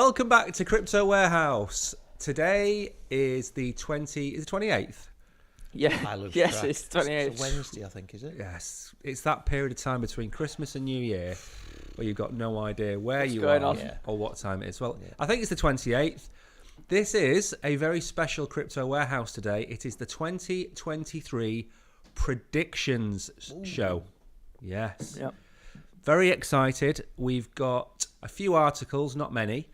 Welcome back to Crypto Warehouse. Today is the 28th. Yeah. I lose Yes, track. it's 28th. It's a Wednesday, I think, is it? Yes, it's that period of time between Christmas and New Year where you've got no idea where What's you going are on? Yeah. or what time it is. Well, Yeah. I think it's the 28th. This is a very special Crypto Warehouse today. It is the 2023 predictions show. Yes. Yep. Very excited. We've got a few articles, not many,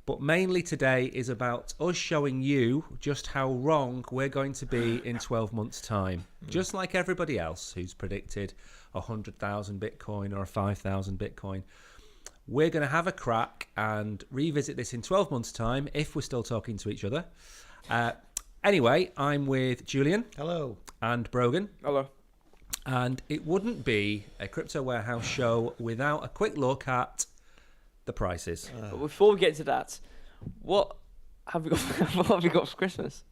but mainly today is about us showing you just how wrong we're going to be in 12 months' time. Just like everybody else who's predicted 100,000 Bitcoin or 5,000 Bitcoin. We're going to have a crack and revisit this in 12 months' time if we're still talking to each other. Anyway, I'm with Julian Hello. and Brogan. Hello. And it wouldn't be a Crypto Warehouse show without a quick look at the prices. But before we get to that, what have we got? What have we got for Christmas?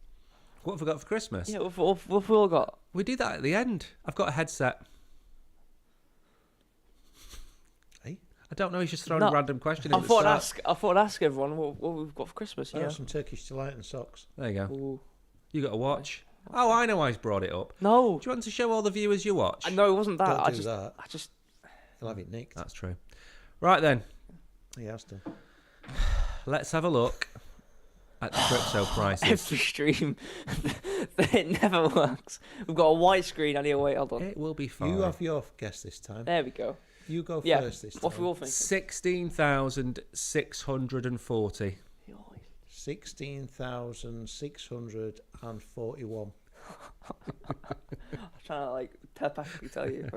What have we got for Christmas? Yeah, what have we all got? We do that at the end. I've got a headset. Hey? I don't know. He's just throwing No, a random question. in I at the thought start. I'd ask everyone what we've got for Christmas. I Yeah. have some Turkish delight and socks. There you go. Ooh. You got a watch. Oh, I know why he's brought it up. No. Do you want to show all the viewers your watch? No, it wasn't that. Don't I do just, that. I just. He'll have it nicked. That's true. Right then, He has to. let's have a look at the crypto prices. Every stream, it never works. We've got a white screen. I need to wait. Hold on. It will be fine. You have your guess this time. There we go. You go Yeah. first this What do we time. all think? 16,640. 16,641. I'm trying to like telepathically tell you.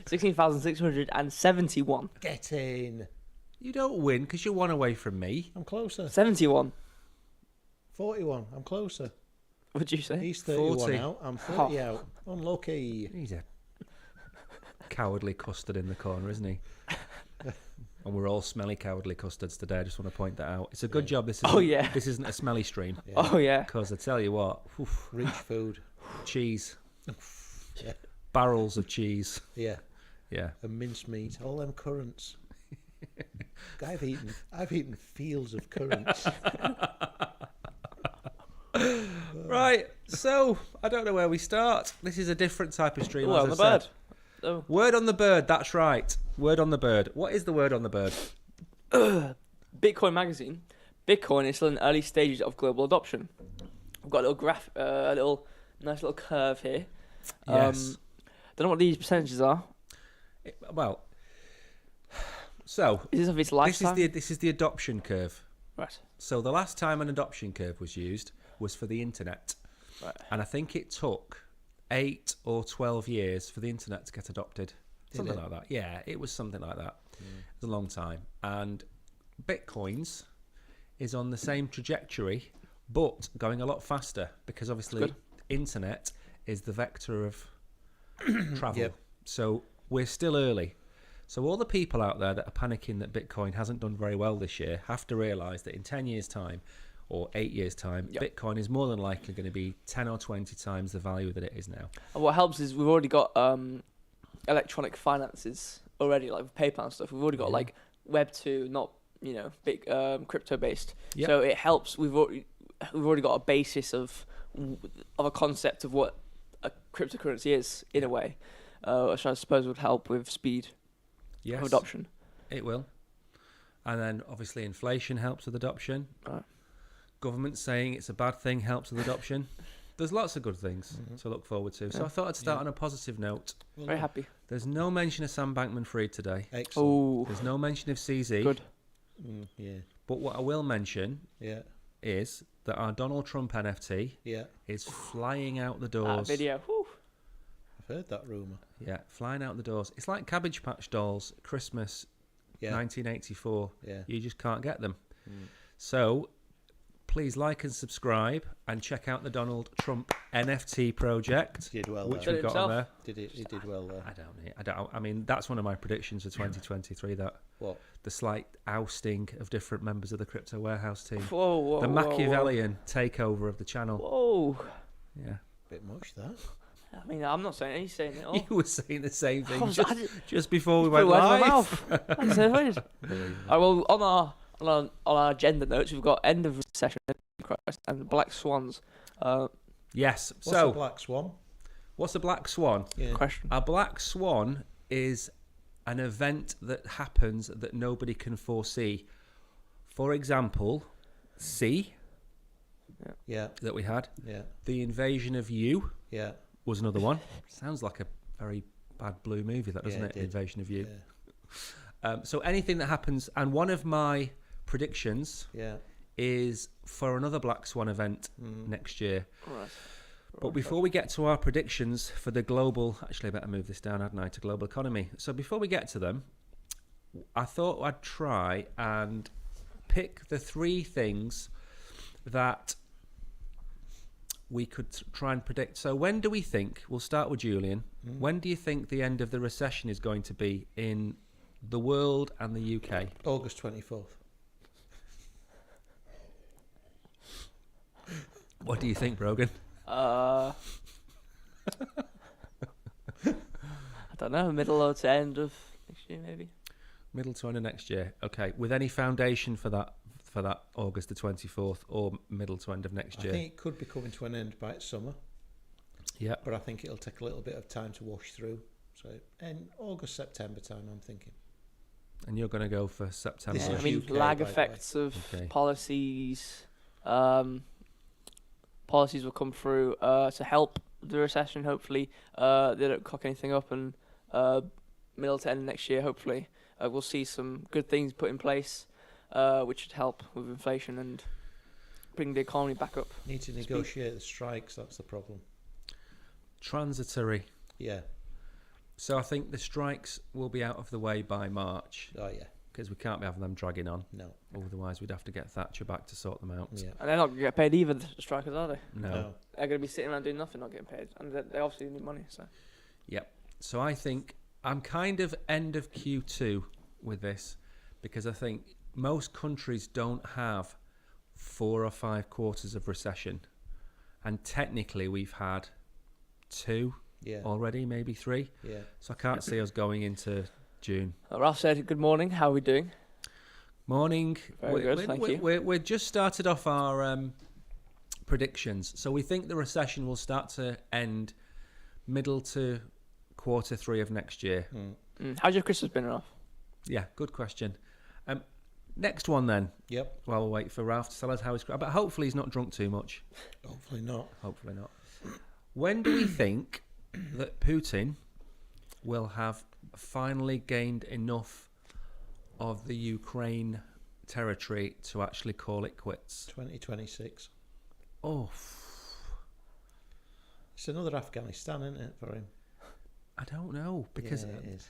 16,671. Get in. You don't win because you're one away from me. I'm closer. 71. 41. I'm closer. What'd you say? He's 31 40. out. I'm 30 out. Unlucky. He's a cowardly custard in the corner, isn't he? And we're all smelly cowardly custards today. I just want to point that out. It's a good job this isn't, Oh, yeah. this isn't a smelly stream. Yeah. Oh yeah. Because I tell you what, oof, Rich food. cheese. Yeah. Barrels of cheese. Yeah. Yeah. And mincemeat. All them currants. I've eaten fields of currants. Right. So, I don't know where we start. This is a different type of stream. Well, as on I the bird. said. Oh. Word on the bird. That's right. Word on the bird. What is the word on the bird? Bitcoin magazine. Bitcoin is still in early stages of global adoption. I've got a little graph, a little nice little curve here. Yes. Don't know what these percentages are. Well, so Is this of its lifetime? this is the adoption curve. Right. So the last time an adoption curve was used was for the internet. Right. And I think it took 8 or 12 years for the internet to get adopted. Something it? like that. Yeah, it was something like that. It was a long time. And Bitcoins is on the same trajectory, but going a lot faster because obviously Good. internet is the vector of travel. Yep. So we're still early. So all the people out there that are panicking that Bitcoin hasn't done very well this year have to realise that in 10 years' time or 8 years' time, Yep. Bitcoin is more than likely going to be 10 or 20 times the value that it is now. And what helps is we've already got electronic finances already, like with PayPal and stuff. We've already got Yeah. like Web 2, not big crypto based. Yep. So it helps. We've already got a basis of a concept of what a cryptocurrency is in a way, which I suppose would help with speed Yes, of adoption. it will. And then obviously inflation helps with adoption. Right. Government saying it's a bad thing helps with adoption. There's lots of good things to look forward to. So Yeah. I thought I'd start on a positive note. Very happy. There's no mention of Sam Bankman-Fried today. Excellent. Oh, There's no mention of CZ. good. Yeah. But what I will mention Yeah. is that our Donald Trump NFT Yeah. is flying out the That doors. video. Whew. I've heard that rumour. Yeah, flying out the doors. It's like Cabbage Patch Dolls, Christmas Yeah. 1984. Yeah. You just can't get them. Mm. So please like and subscribe and check out the Donald Trump NFT project, Did well which there. we've Did it got on there. He did well there. I don't. I mean, that's one of my predictions for 2023. That What? the slight ousting of different members of the Crypto Warehouse team, Whoa, whoa, the whoa, Machiavellian takeover of the channel. Whoa. Yeah, Bit much that. I mean, I'm not saying it. He's saying it all. you were saying the same thing I was- just, I did- just before we Put went words in my live. mouth. I said, wait. Believe All right, well, on our agenda notes, we've got end of recession and black swans. Yes. What's So a black swan? what's a black swan? Yeah. Question. A black swan is an event that happens that nobody can foresee. For example, C Yeah. that we had. Yeah. The Invasion of You Yeah. was another one. Sounds like a very bad blue movie, that doesn't Yeah, it? it did. Invasion of You. Yeah. So anything that happens, and one of my predictions Yeah. is for another Black Swan event next year. Right. But before we get to our predictions for the global, actually I better move this down, hadn't I, to global economy. So before we get to them, I thought I'd try and pick the 3 things that we could try and predict. So when do we think, we'll start with Julian, when do you think the end of the recession is going to be in the world and the UK? August 24th. What do you think, Brogan? I don't know, middle to end of next year, maybe. Middle to end of next year. Okay. With any foundation for that August the 24th or middle to end of next I year? think it could be coming to an end by summer, Yeah. but I think it'll take a little bit of time to wash through. So in August, September time, I'm thinking. And you're going to go for September. This I is mean, UK, lag by the way. effects of Okay. policies. Policies will come through to help the recession. Hopefully, they don't cock anything up, and middle to end next year, hopefully, we'll see some good things put in place, which should help with inflation and bring the economy back up. Need to negotiate the strikes. That's the problem. Transitory. Yeah. So I think the strikes will be out of the way by March Oh yeah. because we can't be having them dragging on. No. Otherwise, we'd have to get Thatcher back to sort them out. Yeah. And they're not going to get paid either, the strikers, are they? No. They're going to be sitting around doing nothing, not getting paid. And they obviously need money, so. Yep. So I think I'm kind of end of Q2 with this because I think most countries don't have 4 or 5 quarters of recession. And technically we've had 2 Yeah. already, maybe 3. Yeah. So I can't see us going into June. Ralph said, good morning, how are we doing? Morning. Very good, thank you. We're just started off our predictions. So we think the recession will start to end middle to quarter 3 of next year. How's your Christmas been, Ralph? Yeah, good question. Next one then. Yep. While we wait for Ralph to tell us how he's... But hopefully he's not drunk too much. Hopefully not. Hopefully not. When do we think that Putin will have finally gained enough of the Ukraine territory to actually call it quits? 2026. Oh, It's another Afghanistan, isn't it, for him? I don't know. Because Yeah, it is.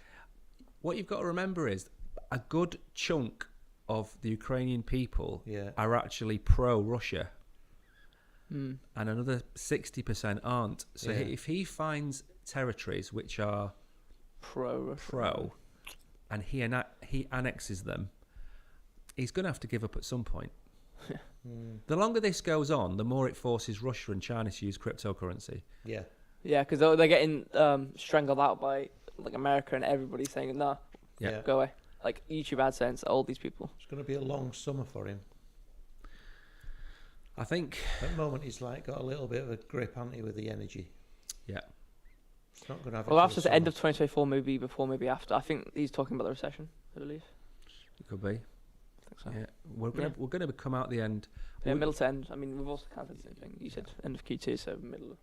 what you've got to remember is a good chunk of the Ukrainian people Yeah. are actually pro-Russia. Mm. And another 60% aren't. So Yeah. if he finds territories which are pro, and he annexes them, he's going to have to give up at some point. The longer this goes on, the more it forces Russia and China to use cryptocurrency. Yeah. Yeah, because they're getting strangled out by like America and everybody saying, nah, Yeah. go away. Like YouTube AdSense, all these people. It's going to be a long summer for him. I think, At the moment, he's like got a little bit of a grip, hasn't he, with the energy? yeah. It's not going to have. Well, it after the end of 2024, maybe before, maybe after. I think he's talking about the recession, I believe. It could be. I think so. Yeah. We're gonna come out the end. Yeah, We- middle to end. I mean, we've also counted the same thing. You said end of Q2, so middle of.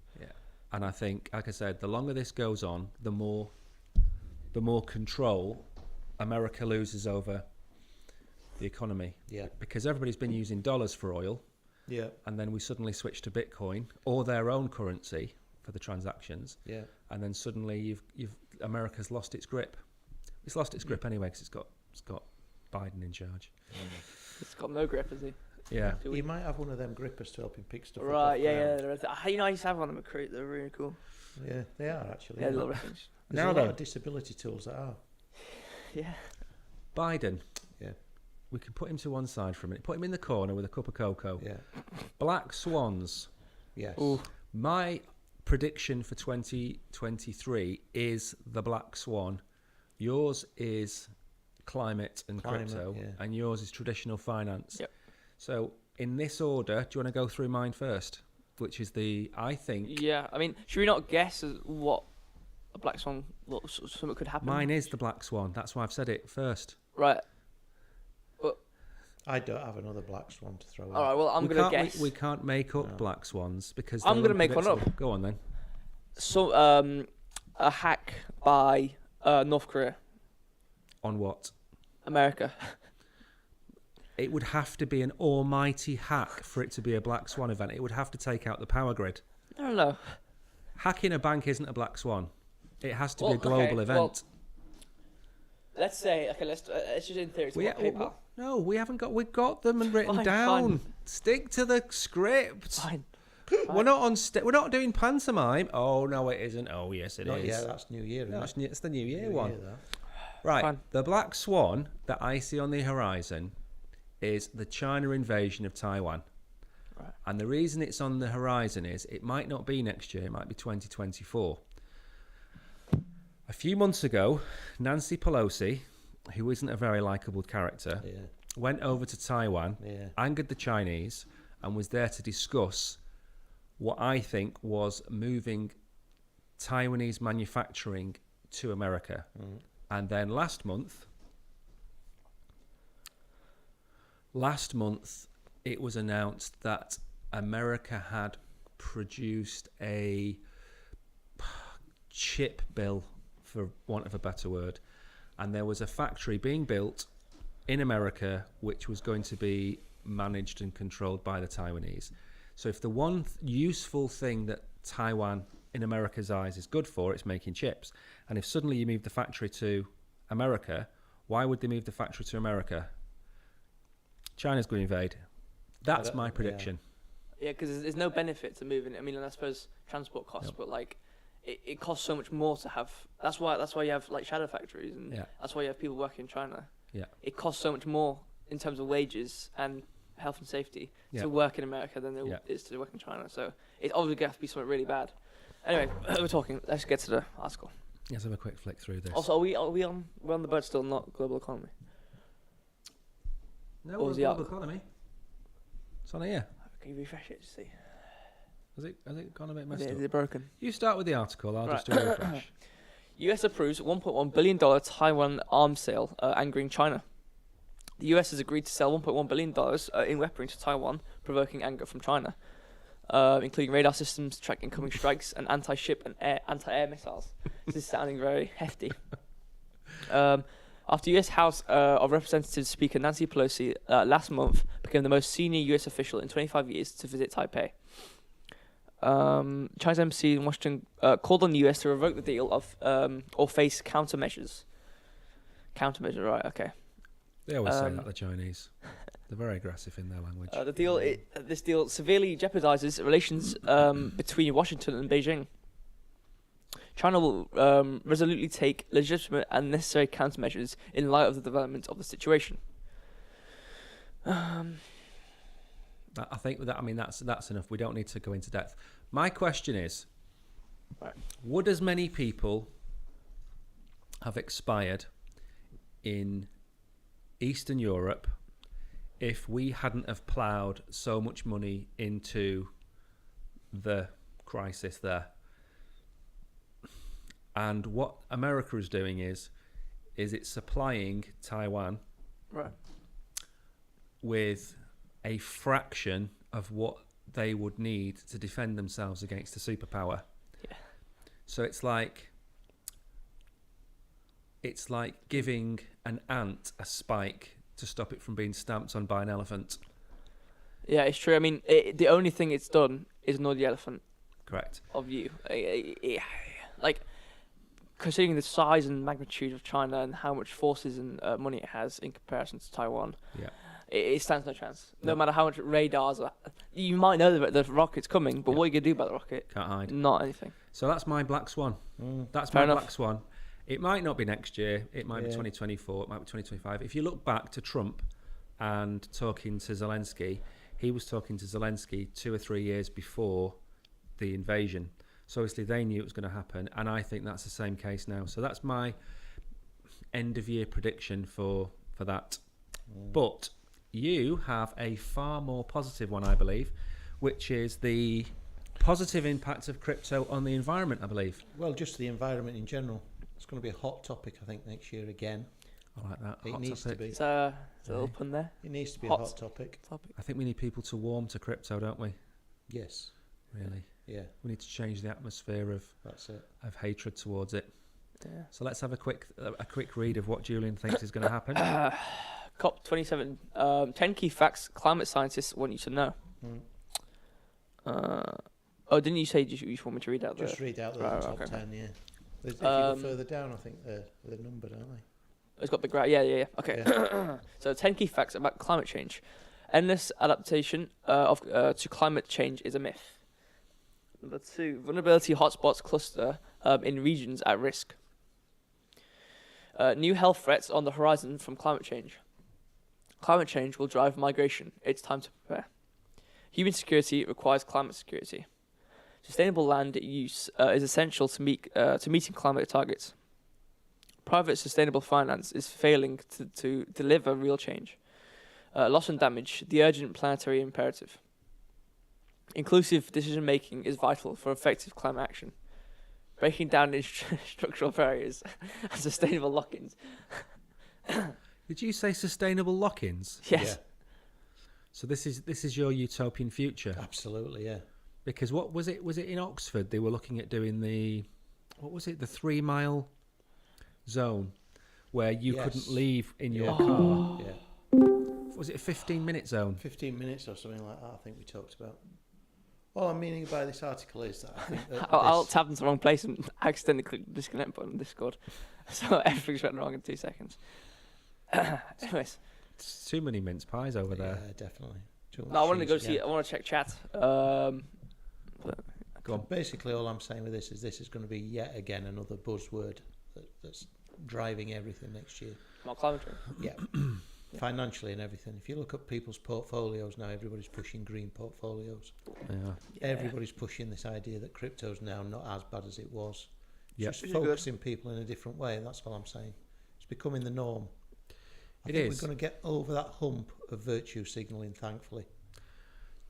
And I think, like I said, the longer this goes on, the more control America loses over the economy. Yeah. Because everybody's been using dollars for oil, Yeah. and then we suddenly switch to Bitcoin or their own currency for the transactions, Yeah. and then suddenly you've America's lost its grip. It's lost its grip anyway because it's got Biden in charge. He's got no grip, has he? Yeah. He might have one of them grippers to help him pick stuff up. Right, off yeah, ground. yeah. You know, I used to have one of them at Crete. They're really cool. Yeah, they are actually. Yeah, aren't little they? reference. There's Now a lot then. of disability tools that are. Yeah. Biden. Yeah. We can put him to one side for a minute. Put him in the corner with a cup of cocoa. Yeah. Black swans. Yes. Ooh. My prediction for 2023 is the black swan. Yours is climate and Climate, crypto, yeah. and yours is traditional finance. Yep. So in this order, do you want to go through mine first? Which is I think Yeah, I mean, should we not guess what a black swan, something could happen? mine is the black swan. That's why I've said it first. Right. I don't have another black swan to throw in. All right. Well, I'm We gonna can't- guess. We can't make up No. black swans because I'm they're gonna make one up. unpredictable. Go on then. So, a hack by North Korea, On what? America. It would have to be an almighty hack for it to be a black swan event. It would have to take out the power grid. I don't know. Hacking a bank isn't a black swan. It has to Well, be a global okay, event. well, let's say, okay, let's just in theory, We- what PayPal. no, we haven't got. We've got them and written Fine, down. fine. Stick to the script. Fine. We're not on. We're not doing pantomime. Oh no, it isn't. Oh yes, it is. Not yet, that's New Year, No, isn't it? it's the New Year New one. Year, that. Right. Fine. The black swan that I see on the horizon is the China invasion of Taiwan. Right. And the reason it's on the horizon is it might not be next year, it might be 2024. A few months ago, Nancy Pelosi, who isn't a very likable character, Yeah, went over to Taiwan, yeah. angered the Chinese, and was there to discuss what I think was moving Taiwanese manufacturing to America. Mm. And then last month, it was announced that America had produced a chip bill, for want of a better word, and there was a factory being built in America which was going to be managed and controlled by the Taiwanese. So if the one useful thing that Taiwan in America's eyes is good for, it's making chips. And if suddenly you move the factory to America, why would they move the factory to America? China's going to invade. That's my prediction. Yeah, because there's no benefit to moving. I mean, and I suppose transport costs, Yep. but like, it costs so much more to have. That's why you have like shadow factories, and Yeah. that's why you have people working in China. Yeah. It costs so much more in terms of wages and health and safety Yeah. to work in America than it Yeah. is to work in China. So it's obviously going to have to be something really bad. Anyway, we're talking. Let's get to the article. Let's have a quick flick through this. Also, we're on the bird still, not global economy. no, what we're was on the global article? economy. It's on here. Can you refresh it to see? Has it gone a bit Is messed it, up? is it broken? You start with the article. I'll just do Right. a refresh. US approves $1.1 billion Taiwan arms sale, angering China. The US has agreed to sell $1.1 billion in weaponry to Taiwan, provoking anger from China, including radar systems to track incoming strikes and anti-ship and anti-air missiles. This is sounding very hefty. After US House of Representatives Speaker Nancy Pelosi last month became the most senior US official in 25 years to visit Taipei. China's embassy in Washington called on the US to revoke the deal or face countermeasures. Countermeasure, right? Okay. They always say Um, that, the Chinese. They're very aggressive in their language. This deal severely jeopardizes relations between Washington and Beijing. China will resolutely take legitimate and necessary countermeasures in light of the development of the situation. I think that's enough. We don't need to go into depth. My question is, Right. would as many people have expired in Eastern Europe if we hadn't have ploughed so much money into the crisis there? And what America is doing is it's supplying Taiwan Right. with a fraction of what they would need to defend themselves against a superpower. Yeah. So it's like giving an ant a spike to stop it from being stamped on by an elephant. Yeah, it's true. I mean, the only thing it's done is annoy the elephant Correct. of you. Like, considering the size and magnitude of China and how much forces and money it has in comparison to Taiwan, Yeah. it stands no chance. No No. matter how much radars are. You might know that the rocket's coming, but Yeah. what are you going to do about the rocket? Can't hide. Not anything. So that's my black swan. Mm. That's Fair my enough. black swan. It might not be next year. It might be Yeah. 2024. It might be 2025. If you look back to Trump and talking to Zelensky, he was talking to Zelensky 2 or 3 years before the invasion. So obviously they knew it was going to happen, and I think that's the same case now. So that's my end of year prediction for that. But you have a far more positive one, I believe, which is the positive impact of crypto on the environment, I believe. Well, just the environment in general. It's going to be a hot topic, I think, next year again. I like that. It Hot needs topic. to be. It's a little pun there. It needs to be Hot. a hot topic. I think we need people to warm to crypto, don't we? Yes. Really. Yeah, We need to change the atmosphere that's it. of hatred towards it. Yeah. So let's have a quick read of what Julian thinks is going to happen. COP27. 10 key facts climate scientists want you to know. Mm. Didn't you say you want me to read out Just read out the Right, top okay. 10, yeah. If you go further down, I think they're numbered, aren't they? It's got the graph. Yeah. Okay. Yeah. So 10 key facts about climate change. Endless adaptation to climate change is a myth. Number 2, vulnerability hotspots cluster in regions at risk. New health threats on the horizon from climate change. Climate change will drive migration. It's time to prepare. Human security requires climate security. Sustainable land use is essential to meeting climate targets. Private sustainable finance is failing to deliver real change. Loss and damage, the urgent planetary imperative. Inclusive decision making is vital for effective climate action. Breaking down structural barriers and sustainable lock-ins. Did you say sustainable lock-ins? Yes. So this is your utopian future. Yeah, absolutely, yeah. Because what was it? Was it in Oxford? They were looking at doing the 3 mile zone where you Yes. couldn't leave in your Yeah. car. Yeah. Was it a 15-minute zone? 15 minutes or something like that, I think we talked about. All I'm meaning by this article is that I think that I'll this- tap into the wrong place and accidentally click the disconnect button on Discord. So everything's went wrong in 2 seconds. Anyways, It's too many mince pies over there. Yeah, definitely. Too much no, I want to go cheese, see. yeah. I want to check chat. Go So on. basically, all I'm saying with this is going to be yet again another buzzword that's driving everything next year. About climate change. Yeah, financially and everything. If you look at people's portfolios now, everybody's pushing green portfolios. Yeah. Everybody's pushing this idea that crypto's now not as bad as it was. Yep. Just Which is good. focusing people in a different way. That's all I'm saying. It's becoming the norm. I It think is. we're going to get over that hump of virtue signalling, thankfully.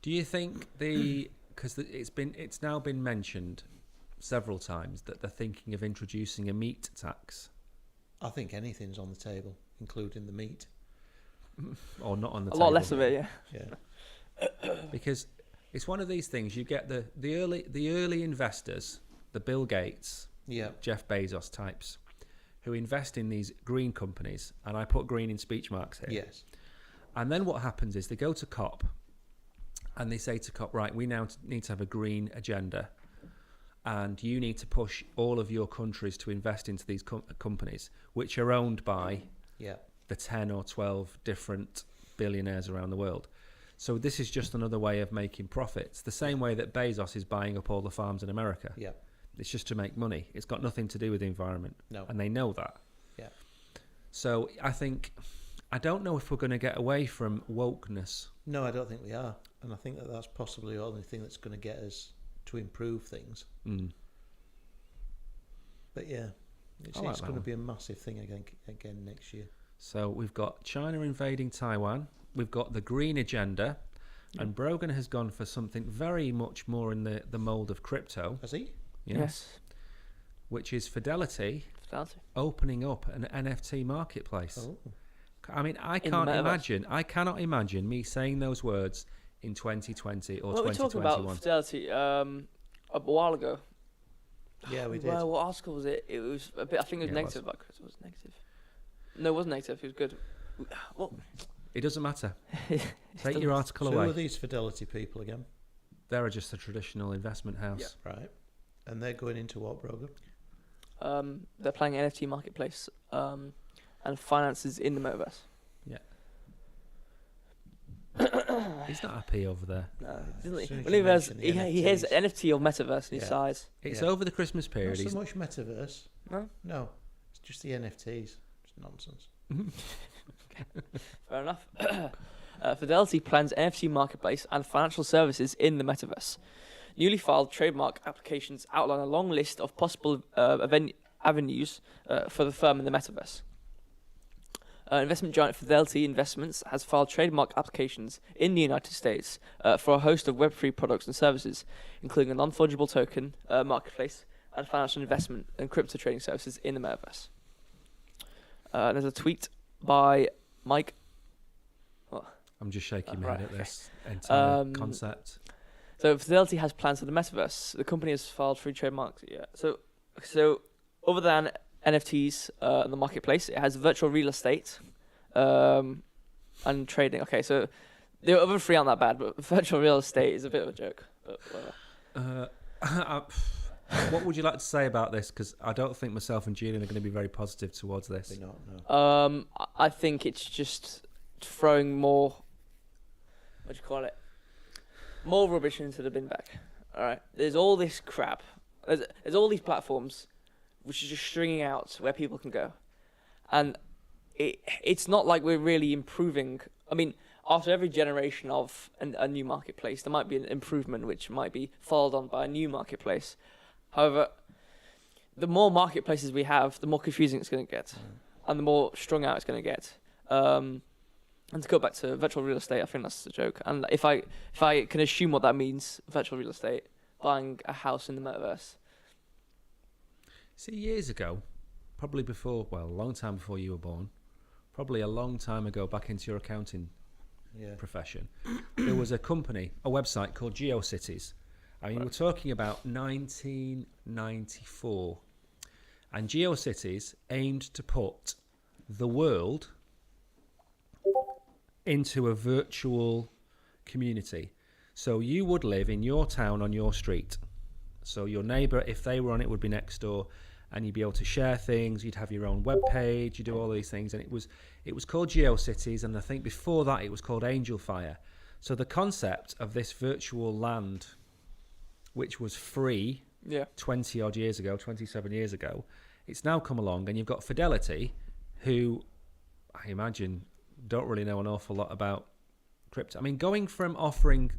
Do you think because it's now been mentioned several times that they're thinking of introducing a meat tax, I think anything's on the table, including the meat. or not on the A table? lot less of it, yeah. Yeah. Because it's one of these things. You get the early investors, the Bill Gates, Yeah. Jeff Bezos types, who invest in these green companies, and I put green in speech marks here. Yes. And then what happens is they go to COP, and they say to COP, right, we now need to have a green agenda, and you need to push all of your countries to invest into these companies, which are owned by Yeah. the 10 or 12 different billionaires around the world. So this is just another way of making profits, the same way that Bezos is buying up all the farms in America. Yeah. It's just to make money. It's got nothing to do with the environment. No. And they know that. Yeah. So I don't know if we're going to get away from wokeness. No, I don't think we are. And I think that that's possibly the only thing that's going to get us to improve things. Mm. But yeah, it's I like that going to one. be a massive thing again next year. So we've got China invading Taiwan. We've got the green agenda. And Brogan has gone for something very much more in the mould of crypto. Has he? Yes. Which is Fidelity Fidelity. opening up an NFT marketplace. Oh. I mean, I In the cannot imagine me saying those words in 2020 or Well, we talked about 2021. Fidelity a while ago. Yeah, we did. Well, what article was it? It was a bit. I think it was Yeah, it negative about Chris. Was it negative? No, it wasn't negative. It was good. Well, It doesn't matter. it Take your article So who away. are these Fidelity people again? They're just a traditional investment house. Right. And they're going into what, Brogan? They're playing NFT marketplace and finances in the metaverse. He's not happy over there. No, As soon as when you he has mention the he has NFTs. NFT or metaverse in his Yeah. size. It's Yeah. over the Christmas period. Not He's so much metaverse. No, No, it's just the NFTs. It's nonsense. fair enough. Fidelity plans NFT marketplace and financial services in the metaverse. Newly filed trademark applications outline a long list of possible avenues for the firm in the metaverse. Investment giant Fidelity Investments has filed trademark applications in the United States for a host of Web3 products and services, including a non-fungible token marketplace and financial investment and crypto trading services in the metaverse. There's a tweet by Mike. I'm just shaking my Right, head at okay. this entire concept. So Fidelity has plans for the metaverse. The company has filed 3 trademarks. Yeah. So other than NFTs in the marketplace, it has virtual real estate and trading. Okay, so the other 3 aren't that bad, but virtual real estate is a bit of a joke. But whatever. What would you like to say about this? Because I don't think myself and Julian are going to be very positive towards this. Probably not, no. I think it's just throwing more. What do you call it? More rubbish into the bin bag. All right. There's all this crap. There's all these platforms, which is just stringing out where people can go, and it's not like we're really improving. I mean, after every generation of a new marketplace, there might be an improvement, which might be followed on by a new marketplace. However, the more marketplaces we have, the more confusing it's going to get, and the more strung out it's going to get. And to go back to virtual real estate, I think that's a joke. And if I can assume what that means, virtual real estate, buying a house in the metaverse. See, years ago, probably before, well, a long time before you were born, probably a long time ago back into your accounting profession, there was a company, a website called GeoCities. I mean, we're talking about 1994. And GeoCities aimed to put the world into a virtual community. So you would live in your town on your street. So your neighbour, if they were on it, would be next door, and you'd be able to share things. You'd have your own web page. You do all these things, and it was called GeoCities, and I think before that it was called AngelFire. So the concept of this virtual land, which was free 20 odd years ago, 27 years ago, it's now come along, and you've got Fidelity, who I imagine don't really know an awful lot about crypto. I mean, going from offering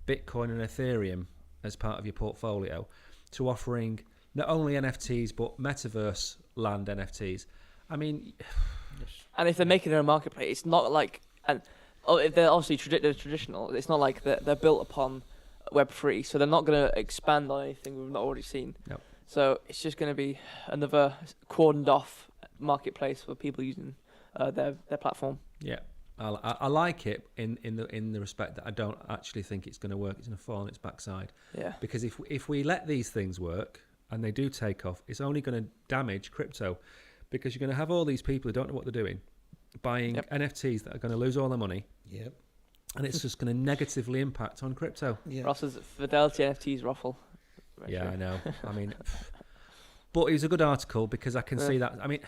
Bitcoin and Ethereum as part of your portfolio to offering not only NFTs but metaverse land NFTs. I mean, And if they're making it a marketplace, it's not like, and if they're obviously traditional, it's not like they're built upon Web3, so they're not going to expand on anything we've not already seen. Nope. So it's just going to be another cordoned off marketplace for people using their platform. yeah, I like it in the respect that I don't actually think it's going to work. It's going to fall on its backside. Yeah. Because if we let these things work and they do take off, it's only going to damage crypto, because you're going to have all these people who don't know what they're doing buying NFTs that are going to lose all their money. Yep. And it's just going to negatively impact on crypto. Yeah. Ross's Fidelity NFTs ruffle. Yeah, I know. I mean, but it was a good article because I can see that. I mean,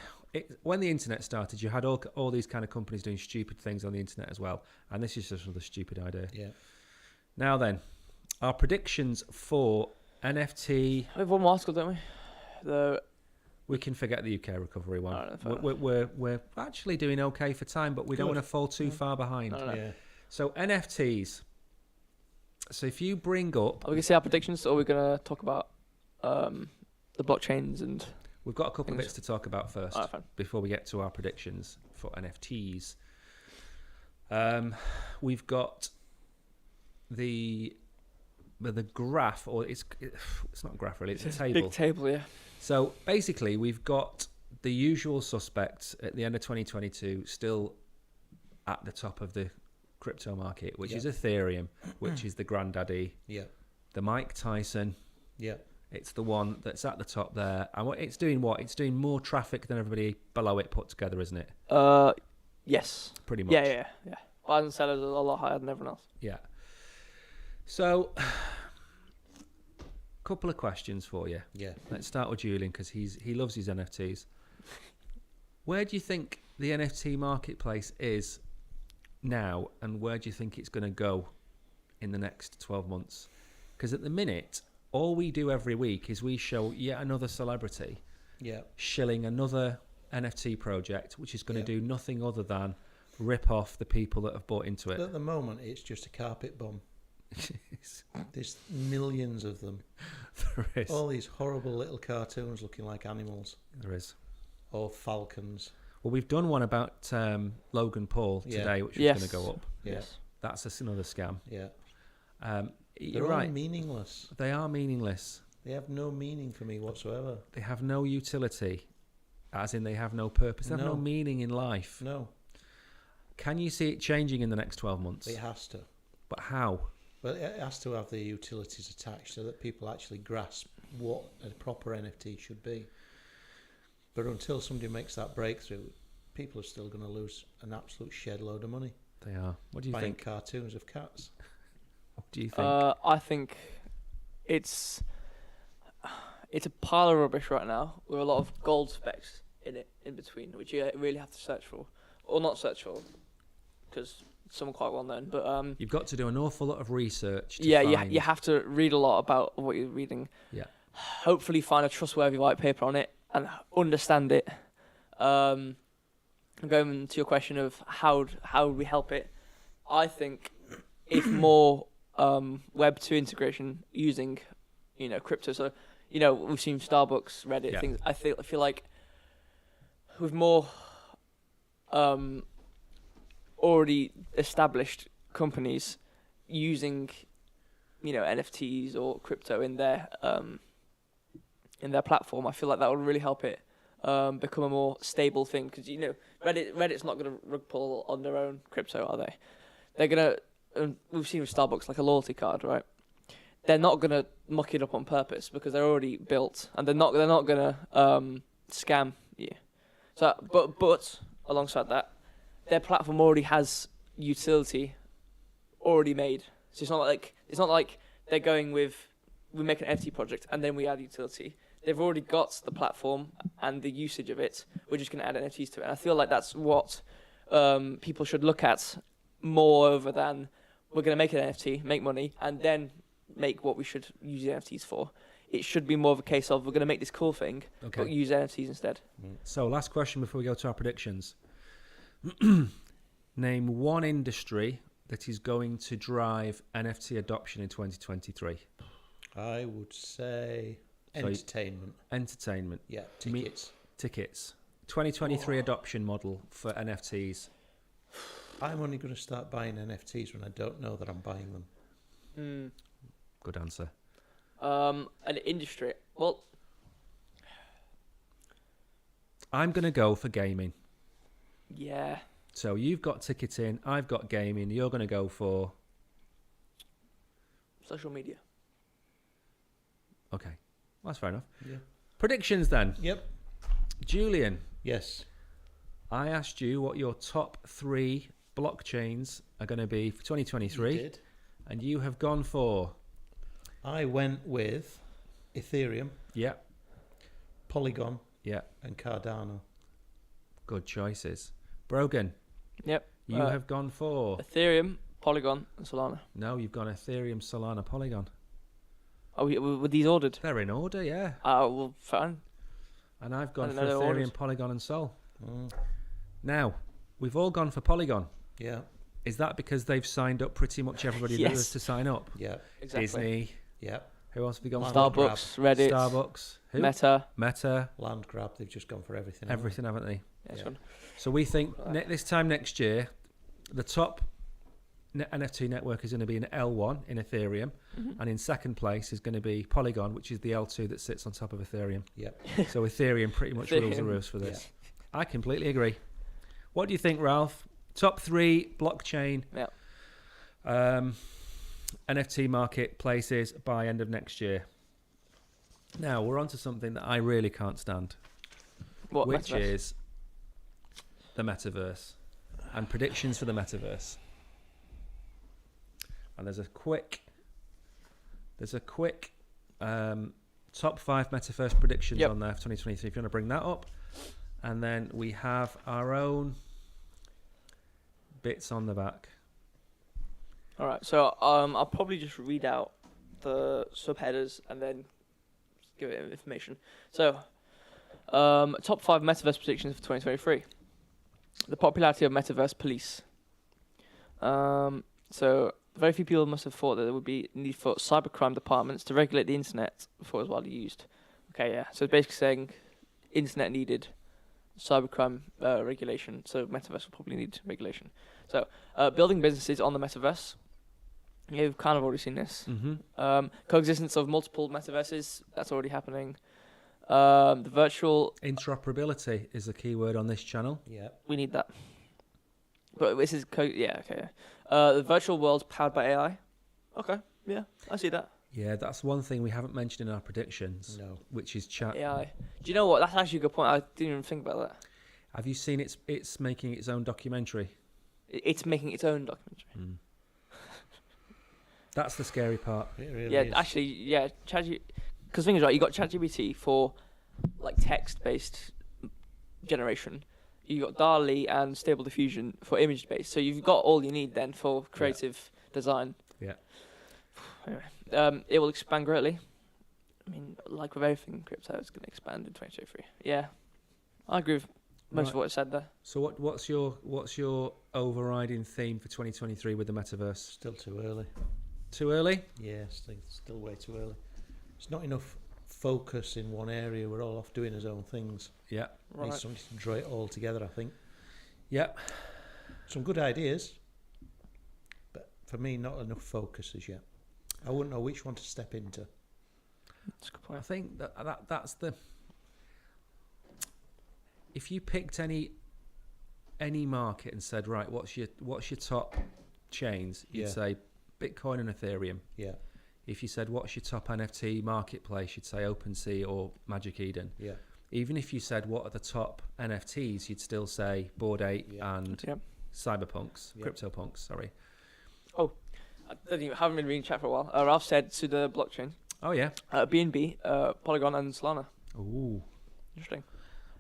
when the internet started, you had all these kind of companies doing stupid things on the internet as well. And this is just another stupid idea. Yeah. Now then, our predictions for NFT. We have one more article, don't we? We can forget the UK recovery one. Alright, We're actually doing okay for time, but we don't want to fall too far behind. No. Yeah. So NFTs. So if you bring up, Are we going to see our predictions, or are we going to talk about the blockchains and... we've got a couple of bits to talk about first Alright, fine. before we get to our predictions for NFTs. We've got the graph, or it's not a graph really, it's a table. Big table, yeah. So basically, we've got the usual suspects at the end of 2022 still at the top of the crypto market, which is Ethereum, which is the granddaddy. Yeah. The Mike Tyson. Yeah. It's the one that's at the top there. And it's doing It's doing more traffic than everybody below it put together, isn't it? Yes. Pretty much. Yeah. Buyers and sellers are a lot higher than everyone else. Yeah. So, couple of questions for you. Yeah. Let's start with Julian, because he loves his NFTs. Where do you think the NFT marketplace is now, and where do you think it's going to go in the next 12 months? Because at the minute, all we do every week is we show yet another celebrity shilling another NFT project, which is going to do nothing other than rip off the people that have bought into it. At the moment, it's just a carpet bomb. There's millions of them. There is. All these horrible little cartoons looking like animals. There is. Or falcons. Well, we've done one about Logan Paul Yeah. today, which Yes. is going to go up. Yeah. Yes. That's another scam. Yeah. You're They're all right. meaningless. They are meaningless. They have no meaning for me whatsoever. They have no utility, as in they have no purpose. They have no No. meaning in life. No, Can you see it changing in the next 12 months? it has to. But how? But it has to have the utilities attached so that people actually grasp what a proper NFT should be. But until somebody makes that breakthrough, people are still going to lose an absolute shed load of money They are. What do you buying think? cartoons of cats. What do you think? I think it's a pile of rubbish right now with a lot of gold specks in it in between, which you really have to search for, or not search for, because some are quite well known. But You've got to do an awful lot of research to yeah, find... you have to read a lot about what you're reading. Yeah. Hopefully, find a trustworthy white paper on it and understand it. Going to your question of how would we help it, I think if more Web 2 integration using, crypto. So, we've seen Starbucks, Reddit, Yeah. things. I feel like with more already established companies using, NFTs or crypto in their platform, I feel like that would really help it become a more stable thing. Because Reddit's not going to rug pull on their own crypto, are they? They're gonna. We've seen with Starbucks like a loyalty card, right? They're not gonna muck it up on purpose because they're already built, and they're not gonna scam you. So, but alongside that, their platform already has utility already made. So it's not like they're going with we make an NFT project and then we add utility. They've already got the platform and the usage of it. We're just gonna add NFTs to it. And I feel like that's what people should look at more over than we're gonna make an NFT, make money, and then make what we should use the NFTs for. It should be more of a case of we're gonna make this cool thing, but Okay. use NFTs instead. So, last question before we go to our predictions. Name one industry that is going to drive NFT adoption in 2023. I would say So entertainment. Entertainment, Yeah, Me- tickets. tickets. 2023 adoption model for NFTs. I'm only going to start buying NFTs when I don't know that I'm buying them. Good answer. An industry. Well, I'm going to go for gaming. yeah. So you've got ticketing, I've got gaming. You're going to go for... Social media. Okay, that's fair enough. Yeah. Predictions then. Yep. Julian, Yes. I asked you what your top 3 blockchains are going to be for 2023. You did. And you have gone for... I went with Ethereum, Yeah, Polygon, yeah, and Cardano. good choices. Brogan, Yep. you have gone for... Ethereum, Polygon, and Solana. No, you've gone Ethereum, Solana, Polygon. Were these ordered? They're in order, yeah. Well, fine. And I've I gone didn't for know they were Ethereum, ordered. Polygon, and Sol. Mm. Now, we've all gone for Polygon. Yeah. Is that because they've signed up pretty much everybody that Yes. was to sign up? Yeah. Exactly. Disney. Yeah. Who else have we gone Land for? Grab. Starbucks, Reddit, Starbucks. Who? Meta. Meta. Land grab. They've just gone for everything. haven't Everything, haven't they? Yeah, Yeah. fun. So we think this time next year, the top NFT network is going to be an L1 in Ethereum, and in second place is going to be Polygon, which is the L2 that sits on top of Ethereum. they? Yep. So Ethereum pretty much rules the Ethereum. roost for this. I completely agree. What do you think, Ralph? Top 3 blockchain Yeah. NFT marketplaces by end of next year. Now we're on to something that I really can't stand, What? which Metaverse? is the metaverse and predictions for the metaverse. And there's a quick top 5 metaverse predictions Yep. on there for 2023 if you want to bring that up. And then we have our own bits on the back. All right. So I'll probably just read out the subheaders and then give it information. So, top 5 metaverse predictions for 2023. The popularity of metaverse police. So very few people must have thought that there would be need for cybercrime departments to regulate the internet before it was widely used. Okay, yeah. So it's basically saying internet needed cybercrime regulation. So metaverse will probably need regulation. So building businesses on the metaverse. Yeah, we've kind of already seen this. Coexistence of multiple metaverses, that's already happening. The virtual, Interoperability is a key word on this channel. Yeah. we need that. But this is, the virtual world powered by AI. Okay, yeah, I see that. Yeah, that's one thing we haven't mentioned in our predictions, No. which is chat. AI. Do you know what? That's actually a good point. I didn't even think about that. Have you seen it's making its own documentary? It's making its own documentary. Mm. That's the scary part. It really Yeah, is. actually, yeah. Because thing is, right, you got ChatGPT for like text-based generation. You got DALL-E and Stable Diffusion for image-based. So you've got all you need then for creative design. Yeah. Anyway, it will expand greatly. I mean, like with everything in crypto, it's going to expand in 2023. Yeah, I agree with most of Right. what it said there. So what's your overriding theme for 2023 with the metaverse? Still too early. Too early? Yeah, still way too early. It's not enough focus in one area. We're all off doing his own things. Yeah. Need Right. somebody to draw it all together, I think. Yeah. Some good ideas, but for me, not enough focus as yet. I wouldn't know which one to step into. That's a good I point. think that's the. If you picked any market and said, right, what's your top chains, you'd Yeah. say Bitcoin and Ethereum. Yeah, If you said, what's your top NFT marketplace, you'd say OpenSea or Magic Eden. yeah, Even if you said, what are the top NFTs, you'd still say Bored Ape Yeah. and Yep. Cyberpunks, Yep. CryptoPunks, sorry. Haven't been reading chat for a while. Ralph said to the blockchain, Oh, yeah. BNB, Polygon, and Solana. Ooh. Interesting.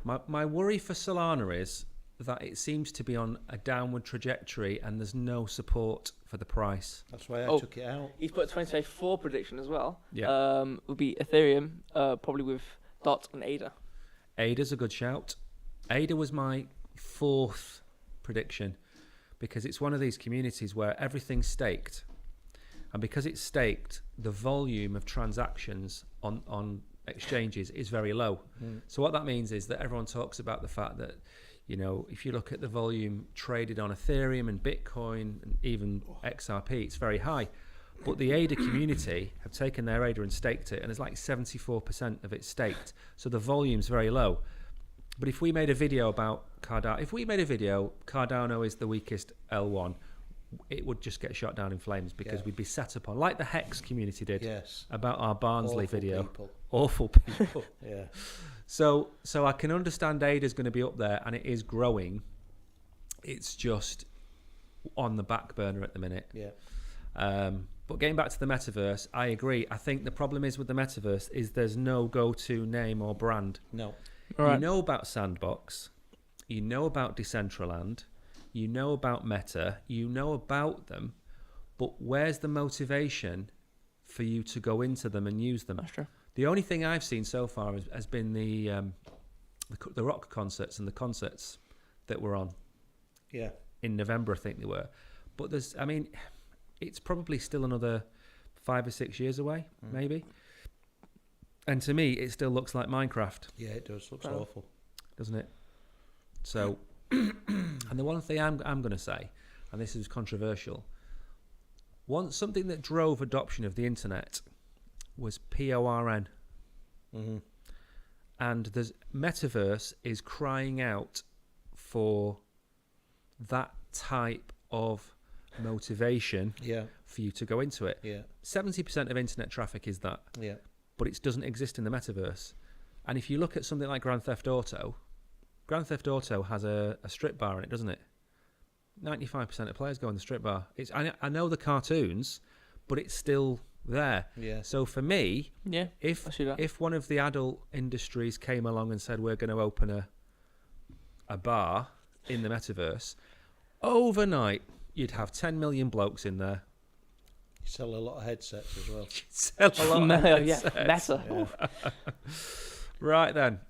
My worry for Solana is that it seems to be on a downward trajectory and there's no support for the price. that's why I Oh. took it out. He's put a 2024 prediction as well. Yeah. Would be Ethereum, probably with DOT and ADA. ADA's a good shout. ADA was my fourth prediction because it's one of these communities where everything's staked. And because it's staked, the volume of transactions on exchanges is very low. So what that means is that everyone talks about the fact that, you know, if you look at the volume traded on Ethereum and Bitcoin and even XRP, it's very high. But the ADA community have taken their ADA and staked it, and it's like 74% of it staked. So the volume's very low. But if we made a video about Cardano is the weakest L1, it would just get shot down in flames because Yeah. we'd be set upon, like the Hex community did Yes. about our Barnsley Awful video. people. Awful people. Yeah. So I can understand ADA's going to be up there and it is growing. It's just on the back burner at the minute. Yeah. But getting back to the metaverse, I agree. I think the problem is with the metaverse is there's no go-to name or brand. No. You know about Sandbox, you know about Decentraland, you know about Meta, you know about them, but where's the motivation for you to go into them and use them? That's true. The only thing I've seen so far has been the rock concerts and the concerts that were on Yeah. in November, I think they were. But it's probably still another 5 or 6 years away, maybe. And to me, it still looks like Minecraft, Yeah, it does. Looks Oh. awful. doesn't it? So, and the one thing I'm going to say, and this is controversial, something that drove adoption of the internet was PORN. Mm-hmm. And there's Metaverse is crying out for that type of motivation Yeah. for you to go into it. Yeah. 70% of internet traffic is that, Yeah. but it doesn't exist in the metaverse. And if you look at something like Grand Theft Auto has a strip bar in it, doesn't it? 95% of players go in the strip bar. I know the cartoons, but it's still there. Yeah. So for me, Yeah, I see that. if one of the adult industries came along and said we're going to open a bar in the metaverse, overnight you'd have 10 million blokes in there. You sell a lot of headsets as well. Sell a lot of Yeah, headsets. Meta. Yeah. Right then,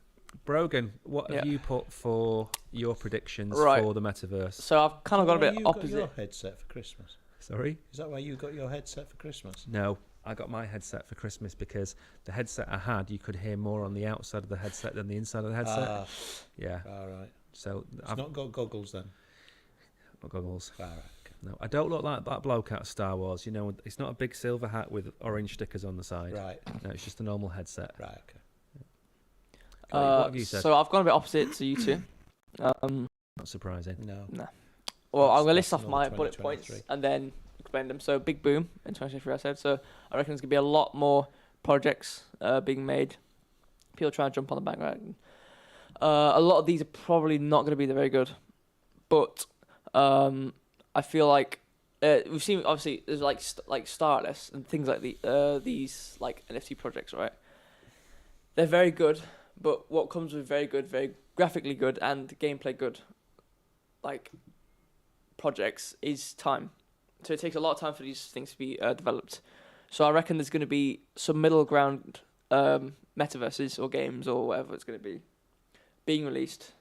Brogan, what have Yeah. you put for your predictions Right. for the metaverse? So I've kind of got a Why bit you got opposite. your headset for Christmas? Sorry? Is that why you got your headset for Christmas? No. I got my headset for Christmas because the headset I had, you could hear more on the outside of the headset than the inside of the headset. Yeah. All right. So It's I've not got goggles then. got goggles. All right. No, I don't look like that bloke out of Star Wars. You know, it's not a big silver hat with orange stickers on the side. Right. No, it's just a normal headset. Right. Okay. What have you said? So I've gone a bit opposite to you two. Not surprising. No. Well, I'm That's- going to list that's off my another bullet points 2023. and then explain them. So, big boom in 2023, I said. So, I reckon there's going to be a lot more projects being made. People trying to jump on the bandwagon. A lot of these are probably not going to be very good. But I feel like we've seen, obviously, there's like Starless and things like these like NFT projects, right? They're very good, but what comes with very good, very graphically good and gameplay good, like projects, is time. So it takes a lot of time for these things to be developed. So I reckon there's going to be some middle ground metaverses or games or whatever it's going to be being released,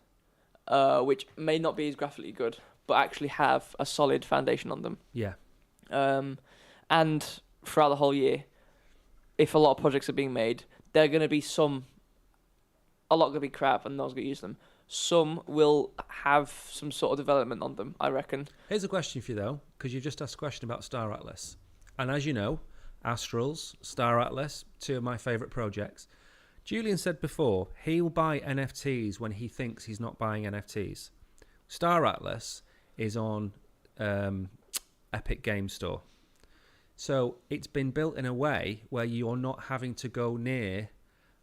which may not be as graphically good, but actually have a solid foundation on them. Yeah. And throughout the whole year, if a lot of projects are being made, they're going to be a lot going to be crap and no one's going to use them. Some will have some sort of development on them, I reckon. Here's a question for you, though, because you've just asked a question about Star Atlas. And as you know, Astrals, Star Atlas, two of my favourite projects. Julian said before, he'll buy NFTs when he thinks he's not buying NFTs. Star Atlas is on Epic Games Store. So it's been built in a way where you're not having to go near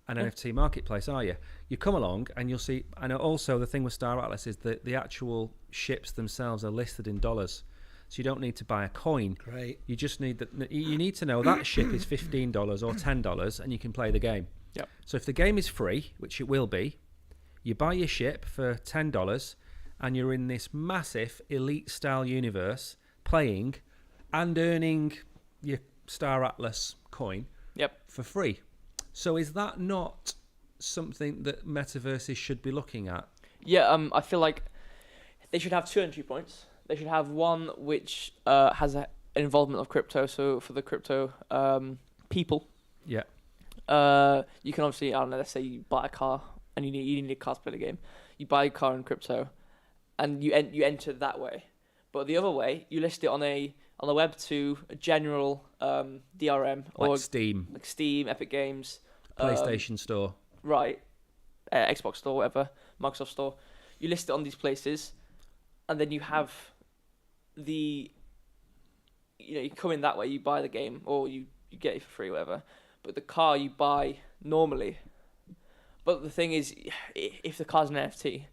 an NFT marketplace, are you? You come along and you'll see, and also the thing with Star Atlas is that the actual ships themselves are listed in dollars. So you don't need to buy a coin. Great. You just need that. You need to know that ship is $15 or $10, and you can play the game. Yep. So if the game is free, which it will be, you buy your ship for $10, and you're in this massive elite style universe playing and earning your Star Atlas coin. Yep. For free. So is that not something that metaverses should be looking at? Yeah, I feel like they should have two entry points. They should have one which has an involvement of crypto. So for the crypto people, Yeah. you can obviously, I don't know, let's say you buy a car and you need a car to play the game. You buy a car in crypto, and you enter that way. But the other way, you list it on a web to a general DRM Like or Steam, like Steam, Epic Games, PlayStation Store. right, Xbox Store, whatever, Microsoft Store. You list it on these places, and then you have you come in that way. You buy the game, or you get it for free, whatever. But the car you buy normally. But the thing is, if the car's an NFT,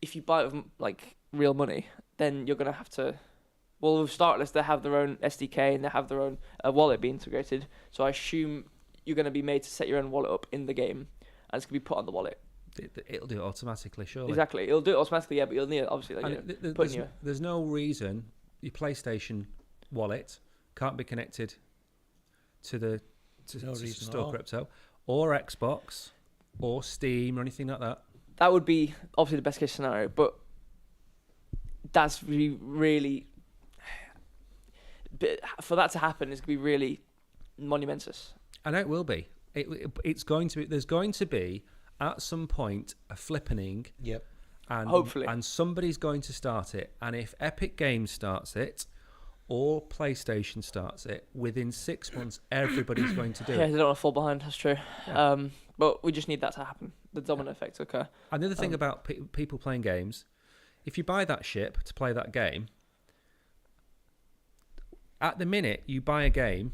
if you buy it with like real money, then you're gonna have to. Well, with Startless, they have their own SDK and they have their own wallet be integrated. So I assume you're going to be made to set your own wallet up in the game, and it's going to be put on the wallet. It'll do it automatically, surely. Exactly, it'll do it automatically. Yeah, but you'll need it obviously. Like, There's no reason your PlayStation wallet can't be connected to the No to reason at store all. crypto, or Xbox, or Steam, or anything like that. that would be obviously the best case scenario, but that's really. But for that to happen, it's going to be really monumentous. And it will be. It's going to be. There's going to be at some point a flippening, Yep. and Hopefully. and somebody's going to start it. And if Epic Games starts it, or PlayStation starts it, within 6 months, everybody's going to do Yeah, it. they don't want to fall behind. That's true. Yeah. But we just need that to happen. The domino effect to occur. Another thing about people playing games, if you buy that ship to play that game, at the minute you buy a game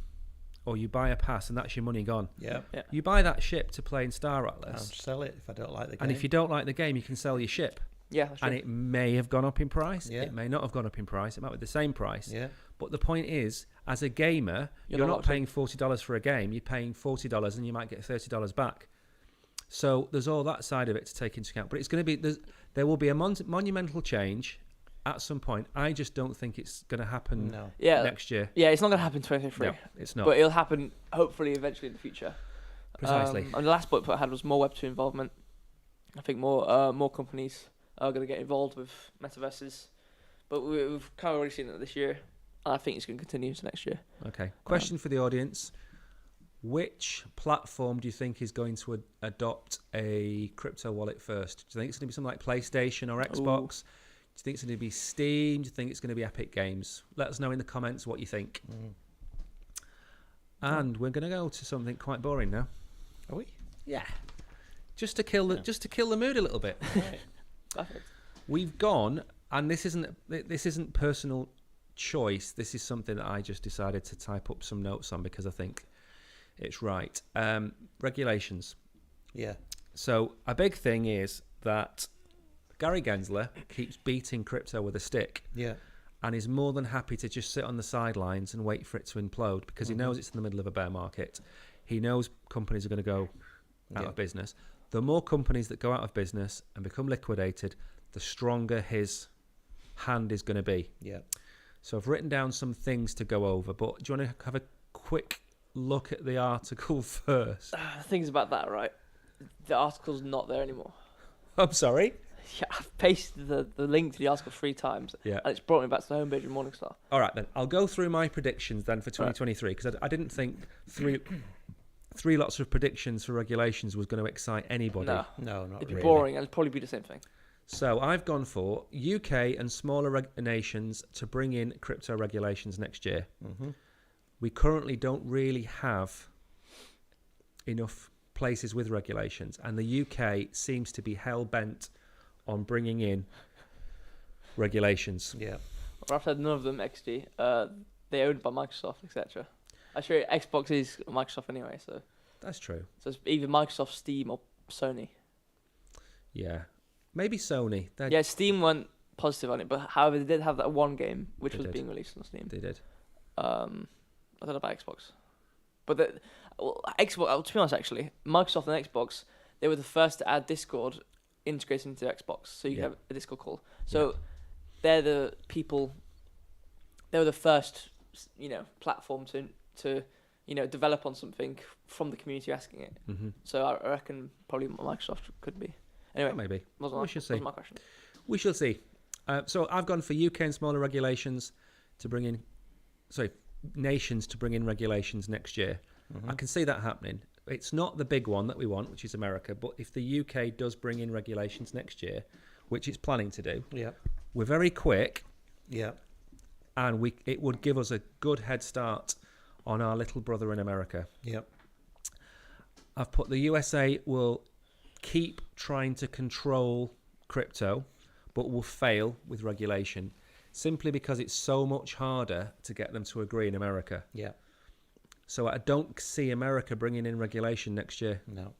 or you buy a pass and that's your money gone. Yep. Yeah. You buy that ship to play in Star I'll Atlas, sell it if I don't like the game. and if you don't like the game, you can sell your ship. Yeah, that's true. And it may have gone up in price. Yeah. It may not have gone up in price. It might be the same price. Yeah. But the point is, as a gamer, You're you're not not locked paying $40 for a game. You're paying $40 and you might get $30 back. So there's all that side of it to take into account. But it's going to be there will be a monumental change at some point. I just don't think it's going to happen No. Yeah, next year. yeah, it's not going to happen in 2023. No, it's not. But it'll happen hopefully eventually in the future. Precisely. And the last bullet point I had was more Web2 involvement. I think more companies are going to get involved with metaverses. But we've kind of already seen that this year. And I think it's going to continue into next year. Okay. Question for the audience. Which platform do you think is going to adopt a crypto wallet first? Do you think it's going to be something like PlayStation or Xbox? Do you think it's going to be Steam? Do you think it's going to be Epic Games? Let us know in the comments what you think. And we're going to go to something quite boring now. Are we? Yeah. Just to kill the mood a little bit. Right. Perfect. We've gone, and this isn't personal choice. This is something that I just decided to type up some notes on because I think it's right. Regulations. Yeah. So a big thing is that Gary Gensler keeps beating crypto with a stick Yeah. and is more than happy to just sit on the sidelines and wait for it to implode because he knows it's in the middle of a bear market. He knows companies are going to go out of business. The more companies that go out of business and become liquidated, the stronger his hand is going to be. Yeah. So I've written down some things to go over, but do you want to have a quick look at the article first? The things about that, right? The article's not there anymore. I'm sorry? Yeah, I've pasted the link to the article 3 times, Yeah. and it's brought me back to the homepage of Morningstar. All right, then. I'll go through my predictions then for 2023 because I didn't think three lots of predictions for regulations was going to excite anybody. No, No, not it'd be really. boring, and it'd probably be the same thing. So I've gone for UK and smaller nations to bring in crypto regulations next year. Mm-hmm. We currently don't really have enough places with regulations, and the UK seems to be hell-bent on bringing in regulations. Yeah. Well, I've said none of them XD. They're owned by Microsoft, etc. Actually, Xbox is Microsoft anyway, so That's true. it's either Microsoft, Steam, or Sony. Yeah. Maybe Sony. Yeah, Steam went positive on it, but however, they did have that one game which They was did. being released on Steam. They did. I don't know about Xbox, but Xbox. To be honest, actually, Microsoft and Xbox, they were the first to add Discord integrated into Xbox, so you Yeah. can have a Discord call. So they're the people. They were the first, platform to develop on something from the community asking it. Mm-hmm. So I reckon probably Microsoft could be. Anyway, Maybe. wasn't We my, shall see. wasn't my question. We shall see. So I've gone for UK and smaller regulations to bring in, nations to bring in regulations next year. Mm-hmm. I can see that happening. It's not the big one that we want, which is America, but if the UK does bring in regulations next year, which it's planning to do, Yeah. we're very quick Yeah. and it would give us a good head start on our little brother in America. Yeah. I've put the USA will keep trying to control crypto, but will fail with regulation simply because it's so much harder to get them to agree in America. Yeah. So I don't see America bringing in regulation next year. No.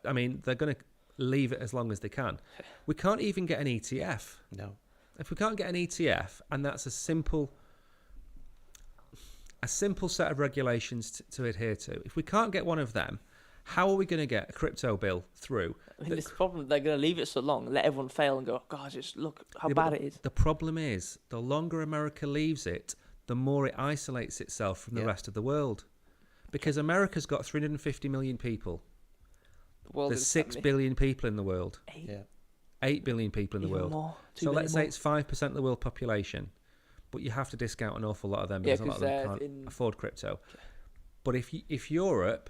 I mean, they're going to leave it as long as they can. We can't even get an ETF. No. If we can't get an ETF, and that's a simple set of regulations to adhere to, if we can't get one of them, how are we going to get a crypto bill through? I mean, this problem, they're going to leave it so long, let everyone fail and go, God, just look how Yeah, but bad it is. The problem is, the longer America leaves it, the more it isolates itself from the rest of the world. Because America's got 350 million people. The world There's is 6 billion people in the world. 8, Yeah. 8 billion people in the even world. more. 2 So billion let's more. say it's 5% of the world population. But you have to discount an awful lot of them Yeah, because a lot of 'cause them they're can't in- afford crypto. But if Europe,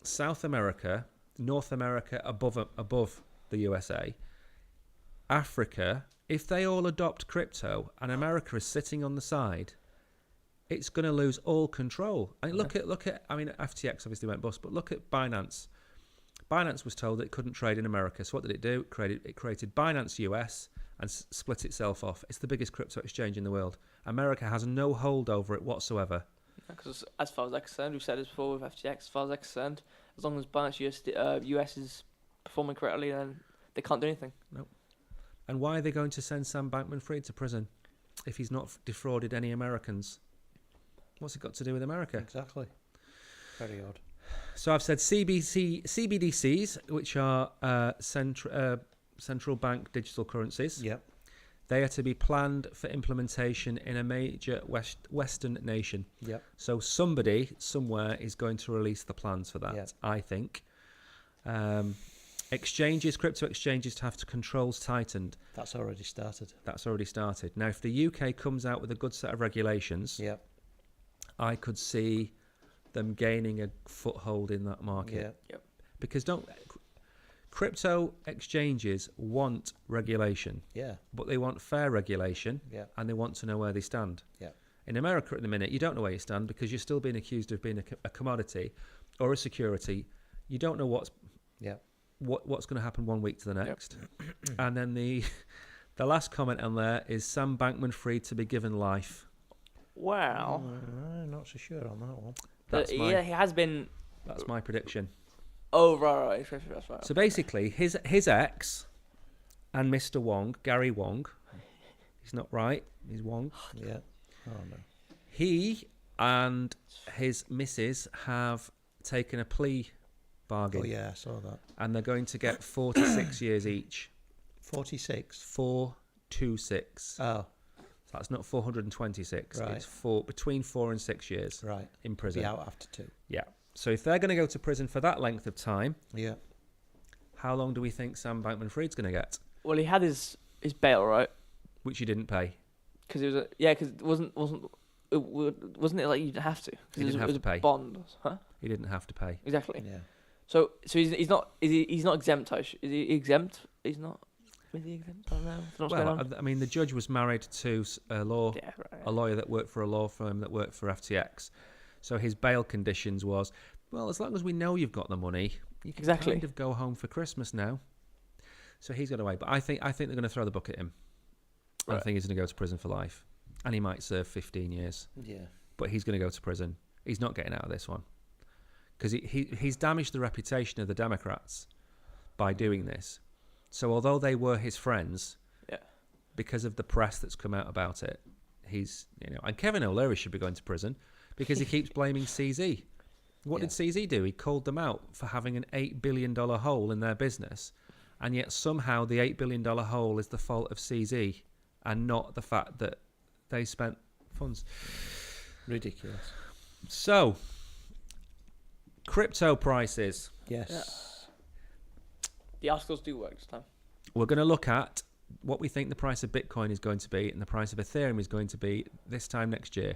South America, North America above the USA, Africa, if they all adopt crypto and America is sitting on the side, it's going to lose all control. I mean, look at. I mean, FTX obviously went bust, but look at Binance. Binance was told it couldn't trade in America, so what did it do? It created Binance US and split itself off. It's the biggest crypto exchange in the world. America has no hold over it whatsoever. Because as far as I'm concerned, we've said this before with FTX, as far as I'm concerned, as long as Binance US is performing correctly, then they can't do anything. And why are they going to send Sam Bankman-Fried to prison if he's not defrauded any Americans? What's it got to do with America? Exactly. Very odd. So I've said CBDCs, which are central bank digital currencies. Yep. They are to be planned for implementation in a major Western nation. Yep. So somebody somewhere is going to release the plans for that, Yeah. I think. Crypto exchanges have to controls tightened. That's already started. That's already started. Now, if the UK comes out with a good set of regulations, Yep. I could see them gaining a foothold in that market. Yep. Because crypto exchanges want regulation, Yeah. but they want fair regulation, Yeah. and they want to know where they stand. Yeah. In America at the minute, you don't know where you stand because you're still being accused of being a commodity or a security. You don't know what's Yeah. what's going to happen one week to the next. And then the last comment on there is Sam Bankman-Fried to be given life. Wow. I'm not so sure on that one. That's my Yeah, he has been. that's my prediction. Oh, right. That's right. So basically, his ex and Mr. Wong, Gary Wong, he's not right, he's Wong. Yeah. Oh no. He and his missus have taken a plea bargain, Oh yeah, I saw that. and they're going to get 4 to 6 years each. 46. 4 to 6. Oh, So that's not 426. Right. It's between 4 and 6 years right. in prison. Be out after 2. Yeah. So if they're going to go to prison for that length of time, Yeah. how long do we think Sam Bankman-Fried's going to get? Well, he had his bail, right? Which he didn't pay. Because it was because it wasn't it like you didn't have to? 'Cause He it was, didn't have it was to pay. a bond, huh? He didn't have to pay. Exactly. Yeah. So he's not he's not exempt. Is he exempt? He's not. Is he exempt? I don't know. Don't know what's going Well, on. I mean, the judge was married to a Yeah, right. a lawyer that worked for a law firm that worked for FTX. So his bail conditions was, well, as long as we know you've got the money, you can Exactly. kind of go home for Christmas now. So he's got away. But I think they're going to throw the book at him. I Right. think he's going to go to prison for life. And he might serve 15 years. Yeah. But he's going to go to prison. He's not getting out of this one. Because he's damaged the reputation of the Democrats by doing this. So although they were his friends, Yeah. because of the press that's come out about it, and Kevin O'Leary should be going to prison because he keeps blaming CZ. What did CZ do? He called them out for having an $8 billion hole in their business, and yet somehow the $8 billion hole is the fault of CZ and not the fact that they spent funds. Ridiculous. So, crypto prices. Yes. The articles do work this time. We're going to look at what we think the price of Bitcoin is going to be and the price of Ethereum is going to be this time next year.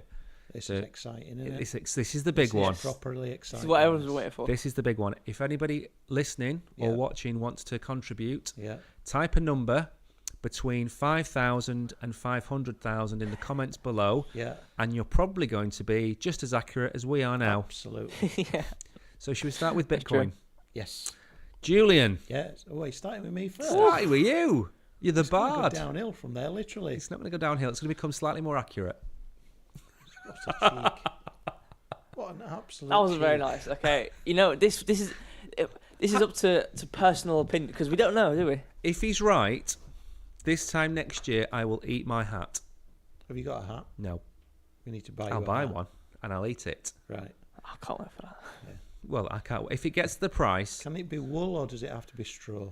This So is exciting, isn't it? This is the big This is one. Properly This exciting. is what everyone's been waiting for. This is the big one. If anybody listening or Yeah. watching wants to contribute, Yeah. type a number between 5,000 and 500,000 in the comments below, Yeah. and you're probably going to be just as accurate as we are now. Absolutely. Yeah. So should we start with That's true. Bitcoin? Yes. Julian, Yes. Oh, he's starting with me first. starting with you. You're the It's gonna go bard. downhill from there, literally. It's not going to go downhill. It's going to become slightly more accurate. What a cheek. What an absolute That was very cheek. nice. Okay, this is up to personal opinion because we don't know, do we? If he's right, this time next year I will eat my hat. Have you got a hat? No, We need to buy I'll you a buy hat. one and I'll eat it. Right. I can't wait for that. Well, I can't. If it gets the price, Can it be wool or does it have to be straw?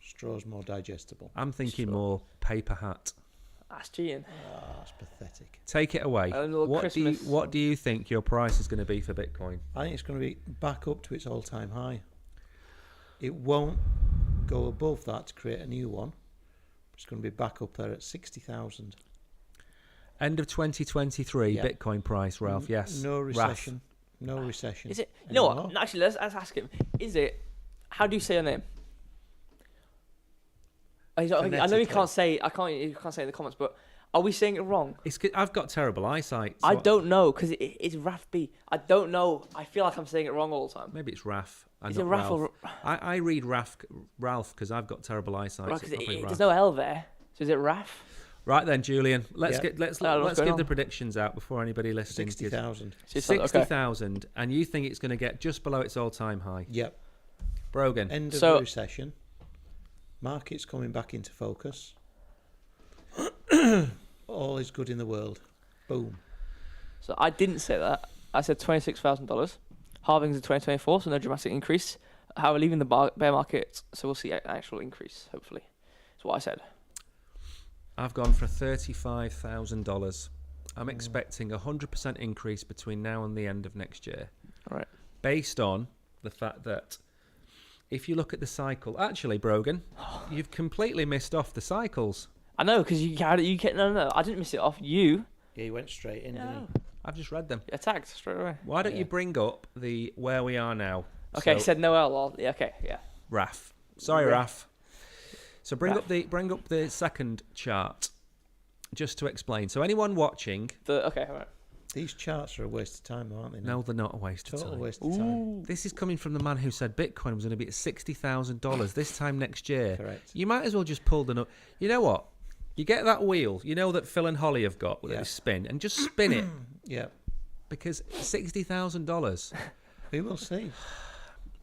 Straw's more digestible. I'm thinking Straw. more paper hat. That's cheating. Ah, that's pathetic. Take it away. A little What Christmas. do you think your price is going to be for Bitcoin? I think it's going to be back up to its all-time high. It won't go above that to create a new one. It's going to be back up there at 60,000. End of 2023 Yeah. Bitcoin price, Ralph. Yes. No Ralph. recession. No recession. Is it? You know what? anymore. No, actually, let's ask him. Is it? How do you say your name? I know you Phonetically. can't say. You can't say in the comments, but are we saying it wrong? I've got terrible eyesight. so I don't know because it's Raf B. I don't know. I feel like I'm saying it wrong all the time. Maybe it's Raf. And Is it not Raf Ralph. or I read Ralph because I've got terrible eyesight. Right? so Because it's probably there's Raf. no L there. So is it Raf? Right then, Julian. Let's Yeah. get let's I don't know what's give going the on. predictions out before anybody listening. 60,000. 60,000, and you think it's going to get just below its all-time high. Yep. Brogan. End of So- the recession. Markets coming back into focus. All is good in the world. Boom. So I didn't say that. I said $26,000. Halvings in 2024, so no dramatic increase. However, leaving the bear market, so we'll see an actual increase, hopefully. That's what I said. I've gone for $35,000. I'm expecting a 100% increase between now and the end of next year. All right. Based on the fact that if you look at the cycle, actually, Brogan, you've completely missed off the cycles. I know, because you had it. No, I didn't miss it off. You Yeah, he went straight in, didn't I've just read them. attacked straight away. Why don't Yeah. you bring up the where we are now? Okay, So, said Noel. Yeah, okay, yeah. Raf. Sorry, Raf. Raf. So bring up the second chart, just to explain. So anyone watching, Okay, all right. he? These charts are a waste of time, though, aren't they? no, they're not a waste of Total time. waste of time. This is coming from the man who said Bitcoin was going to be at $60,000 this time next year. Correct. You might as well just pull the. You know what? You get that wheel, you know that Phil and Holly have got with Yeah. this spin, and just spin it Yeah, because $60,000. we will see.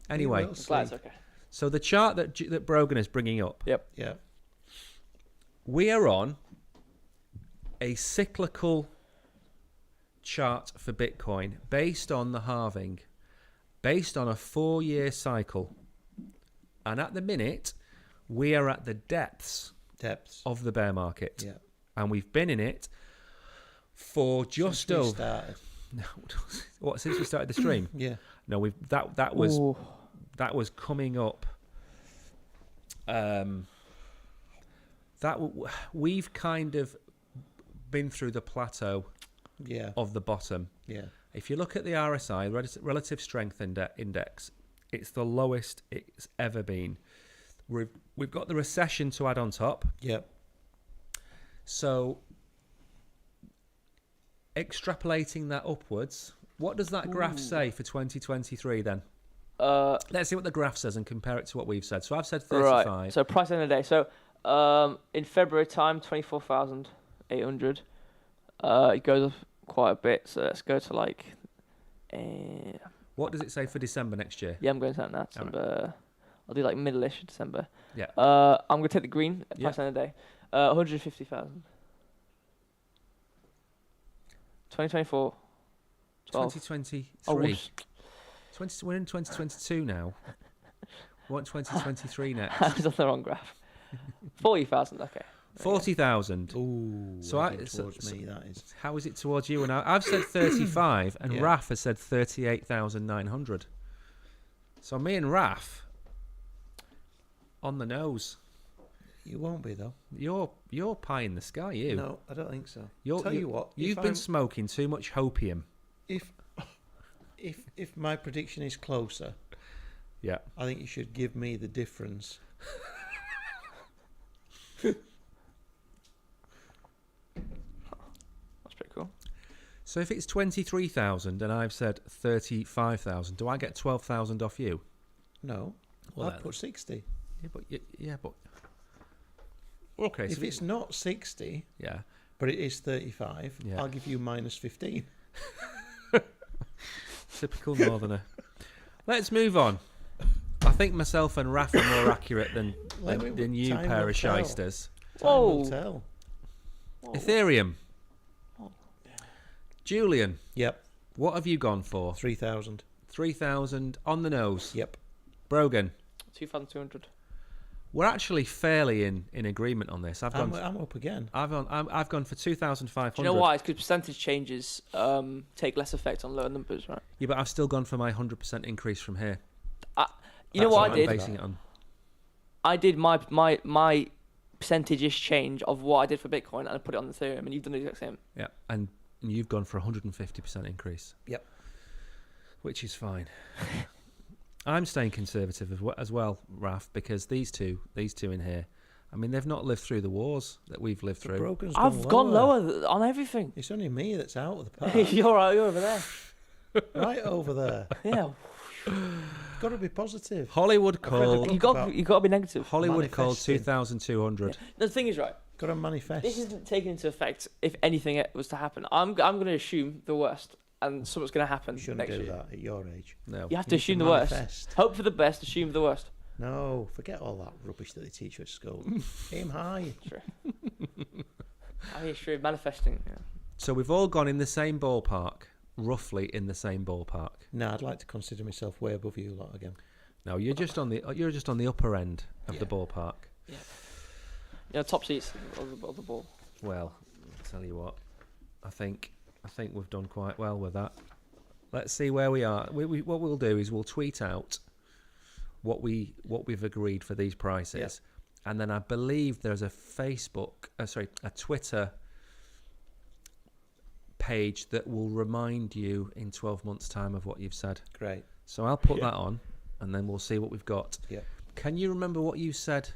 Anyway, will I'm glad it's okay. so the chart that Brogan is bringing up, Yeah, we are on a cyclical chart for Bitcoin based on the halving, based on a 4-year cycle, and at the minute we are at the depths depths. of the bear market, Yeah, and we've been in it for just Since we over. started. No, what, since we started the stream? Yeah, No, that was Ooh. that was coming up. We've kind of been through the plateau yeah, of the bottom. yeah. If you look at the RSI, Relative Strength Index, it's the lowest it's ever been. We've got the recession to add on top. Yep. So extrapolating that upwards, what does that graph say for 2023 then? Let's see what the graph says and compare it to what we've said. So I've said 35. Right. So price end of the day. So in February time, 24,800. It goes up quite a bit. So let's go to like. What does it say for December next year? Yeah, I'm going to that now. December. I'll do like middle-ish December. Yeah. I'm going to take the green price end of the day. 150,000. 2024. 12. 2023. Oh, whoops. We're in 2022 now. We want 2023 next. I was on the wrong graph. 40,000. Okay. 40,000. Ooh, So heading I- so- towards so- me, that is. How is it towards you? And I've said 35, and Yeah. Raf has said 38,900. So me and Raf on the nose. You won't be though. You're pie in the sky. You. No, I don't think so. You're, Tell you what, You've if been I'm- smoking too much hopium. If my prediction is closer, Yeah. I think you should give me the difference. That's pretty cool. So if it's 23,000 and I've said 35,000, do I get 12,000 off you? No, Well, I that- put 60. Yeah, but okay. If So it's not 60, yeah, but it is 35, Yeah. I'll give you minus 15. typical northerner. Let's move on. I think myself and Raf are more accurate than you Time pair will of tell. shysters. Time will Whoa. tell. Ethereum. Oh. Julian, Yep, what have you gone for? 3,000. 3,000 on the nose. Yep. Brogan, 2,200. we're actually fairly in agreement on this. I've I'm gone. up again. I've gone for 2,500. Do you know why? It's because percentage changes take less effect on lower numbers, right? Yeah, but I've still gone for my 100% increase from here. You know That's what I I'm did? basing it on. I did my percentage-ish change of what I did for Bitcoin, and I put it on Ethereum, and you've done the exact same. Yeah, and you've gone for 150% increase. Yep. Which is fine. I'm staying conservative as well, Raf, because these two in here, I mean, they've not lived through the wars that we've lived The through. broken's I've gone lower on everything. It's only me that's out of the park. You're over there. Right over there. Yeah. Got to be positive. Hollywood I've read the called book. You got about to be negative. Hollywood called manifesting. 2,200. The thing is, right, Got to manifest. this isn't taken into effect if anything was to happen. I'm going to assume the worst, and something's going to happen You shouldn't next do year. that at your age. No. You have to You assume need the worst. manifest. Hope for the best, assume the worst. No, forget all that rubbish that they teach you at school. Aim high. I mean, sure, manifesting. Yeah. So we've all gone in the same ballpark, roughly in the same ballpark. No, I'd like to consider myself way above you lot again. No, you're just on the upper end of the Yeah. ballpark. You know, top seats of the ball. Well, I'll tell you what, I think we've done quite well with that. Let's see where we are. What we'll do is we'll tweet out what we've agreed for these prices, and then I believe there's a a Twitter page that will remind you in 12 months' time of what you've said. Great. So I'll put that on, and then we'll see what we've got. Yeah. Can you remember what you said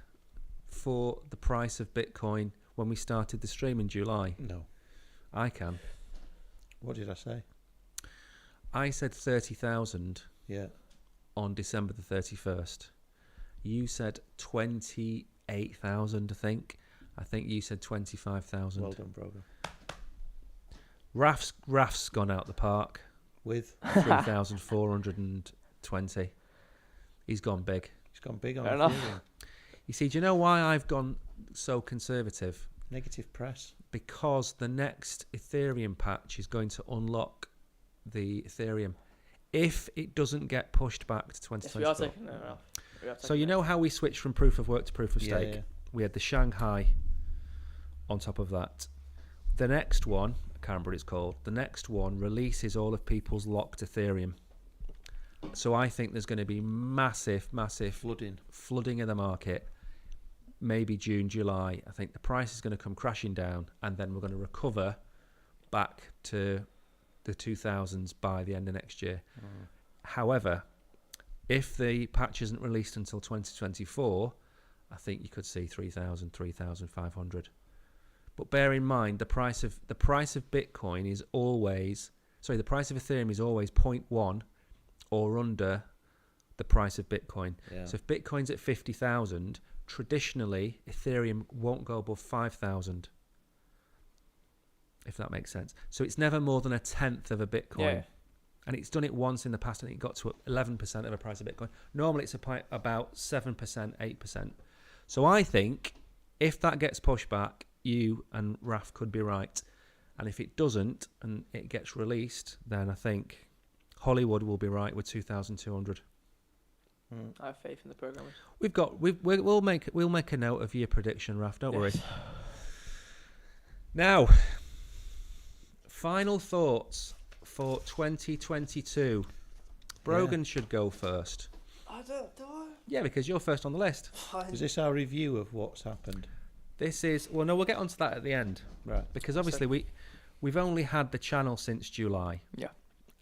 for the price of Bitcoin when we started the stream in July? No. I can. What did I say? I said 30,000 Yeah. on December the 31st. You said 28,000, I think. I think you said 25,000. Well done, Brogan. Raf's gone out the park. With 3,420. He's gone big. he's gone big on Fair enough. Ethereum. You see, do you know why I've gone so conservative? Negative press. Because the next Ethereum patch is going to unlock the Ethereum if it doesn't get pushed back to Yes, we are 2024. taking that off. We are So taking you that. know how we switched from proof of work to proof of Yeah, stake? yeah. We had the Shanghai on top of that. The next one, I can't remember what it's called, the next one releases all of people's locked Ethereum. So I think there's going to be massive flooding in the market. Maybe June, July. I think the price is going to come crashing down, and then we're going to recover back to the 2000s by the end of next year. However, if the patch isn't released until 2024, I think you could see 3,000, 3,500. But bear in mind, the price of Bitcoin is always, the price of Ethereum is always 0.1 or under the price of Bitcoin. Yeah. So if Bitcoin's at 50,000, traditionally Ethereum won't go above 5,000. If that makes sense. So it's never more than a tenth of a Bitcoin. Yeah. And it's done it once in the past, and it got to 11% of the price of Bitcoin. Normally it's about 7%, 8%. So I think if that gets pushed back, you and Raf could be right. And if it doesn't and it gets released, then I think Hollywood will be right with 2,200. I have faith in the programmers. We'll make a note of your prediction, Raf. Don't worry. Now, final thoughts for 2022. Brogan should go first. I don't do I? Yeah, because you're first on the list. Is this our review of what's happened? This is no. We'll get onto that at the end, Right. because obviously we've only had the channel since July. Yeah.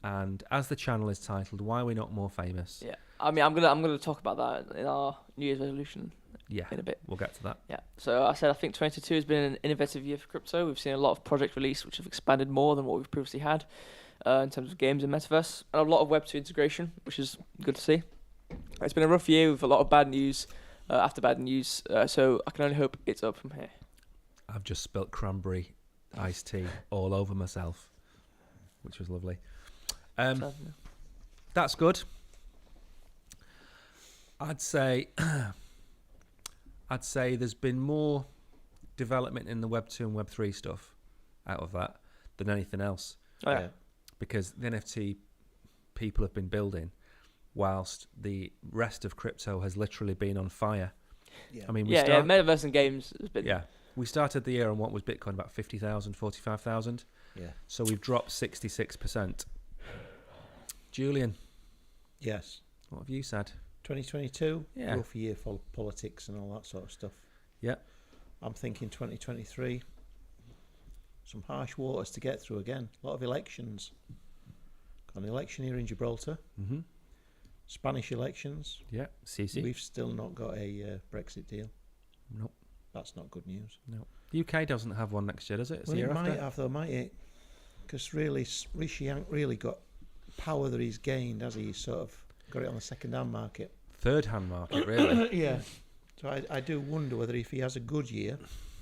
And as the channel is titled, "Why Are We Not More Famous?" Yeah. I mean, I'm gonna talk about that in our New Year's resolution Yeah, in a bit. we'll get to that. Yeah. So I think 2022 has been an innovative year for crypto. We've seen a lot of project release which have expanded more than what we've previously had in terms of games and metaverse, and a lot of Web2 integration, which is good to see. It's been a rough year with a lot of bad news after bad news. So I can only hope it's up from here. I've just spilt cranberry iced tea all over myself, which was lovely. So, That's good. I'd say there's been more development in the Web 2 and Web 3 stuff out of that than anything else, oh, yeah. because the NFT people have been building whilst the rest of crypto has literally been on fire. Yeah. I mean, metaverse and games has been. yeah, we started the year on what was Bitcoin, about 50,000, 45,000. Yeah. So we've dropped 66%. Julian, Yes. what have you said? 2022. Yeah. Rough year for politics and all that sort of stuff. Yeah. I'm thinking 2023. Some harsh waters to get through again. A lot of elections. Got an election here in Gibraltar. Mm-hmm. Spanish elections. Yeah, CC. We've still not got a Brexit deal. Nope. That's not good news. No. UK doesn't have one next year, does it? It's Well, the it year might after. have though, might it? Because really, Rishi ain't really got power that he's gained, has he? He's sort of got it on the second-hand market. Third-hand market, really. Yeah. So I do wonder whether if he has a good year,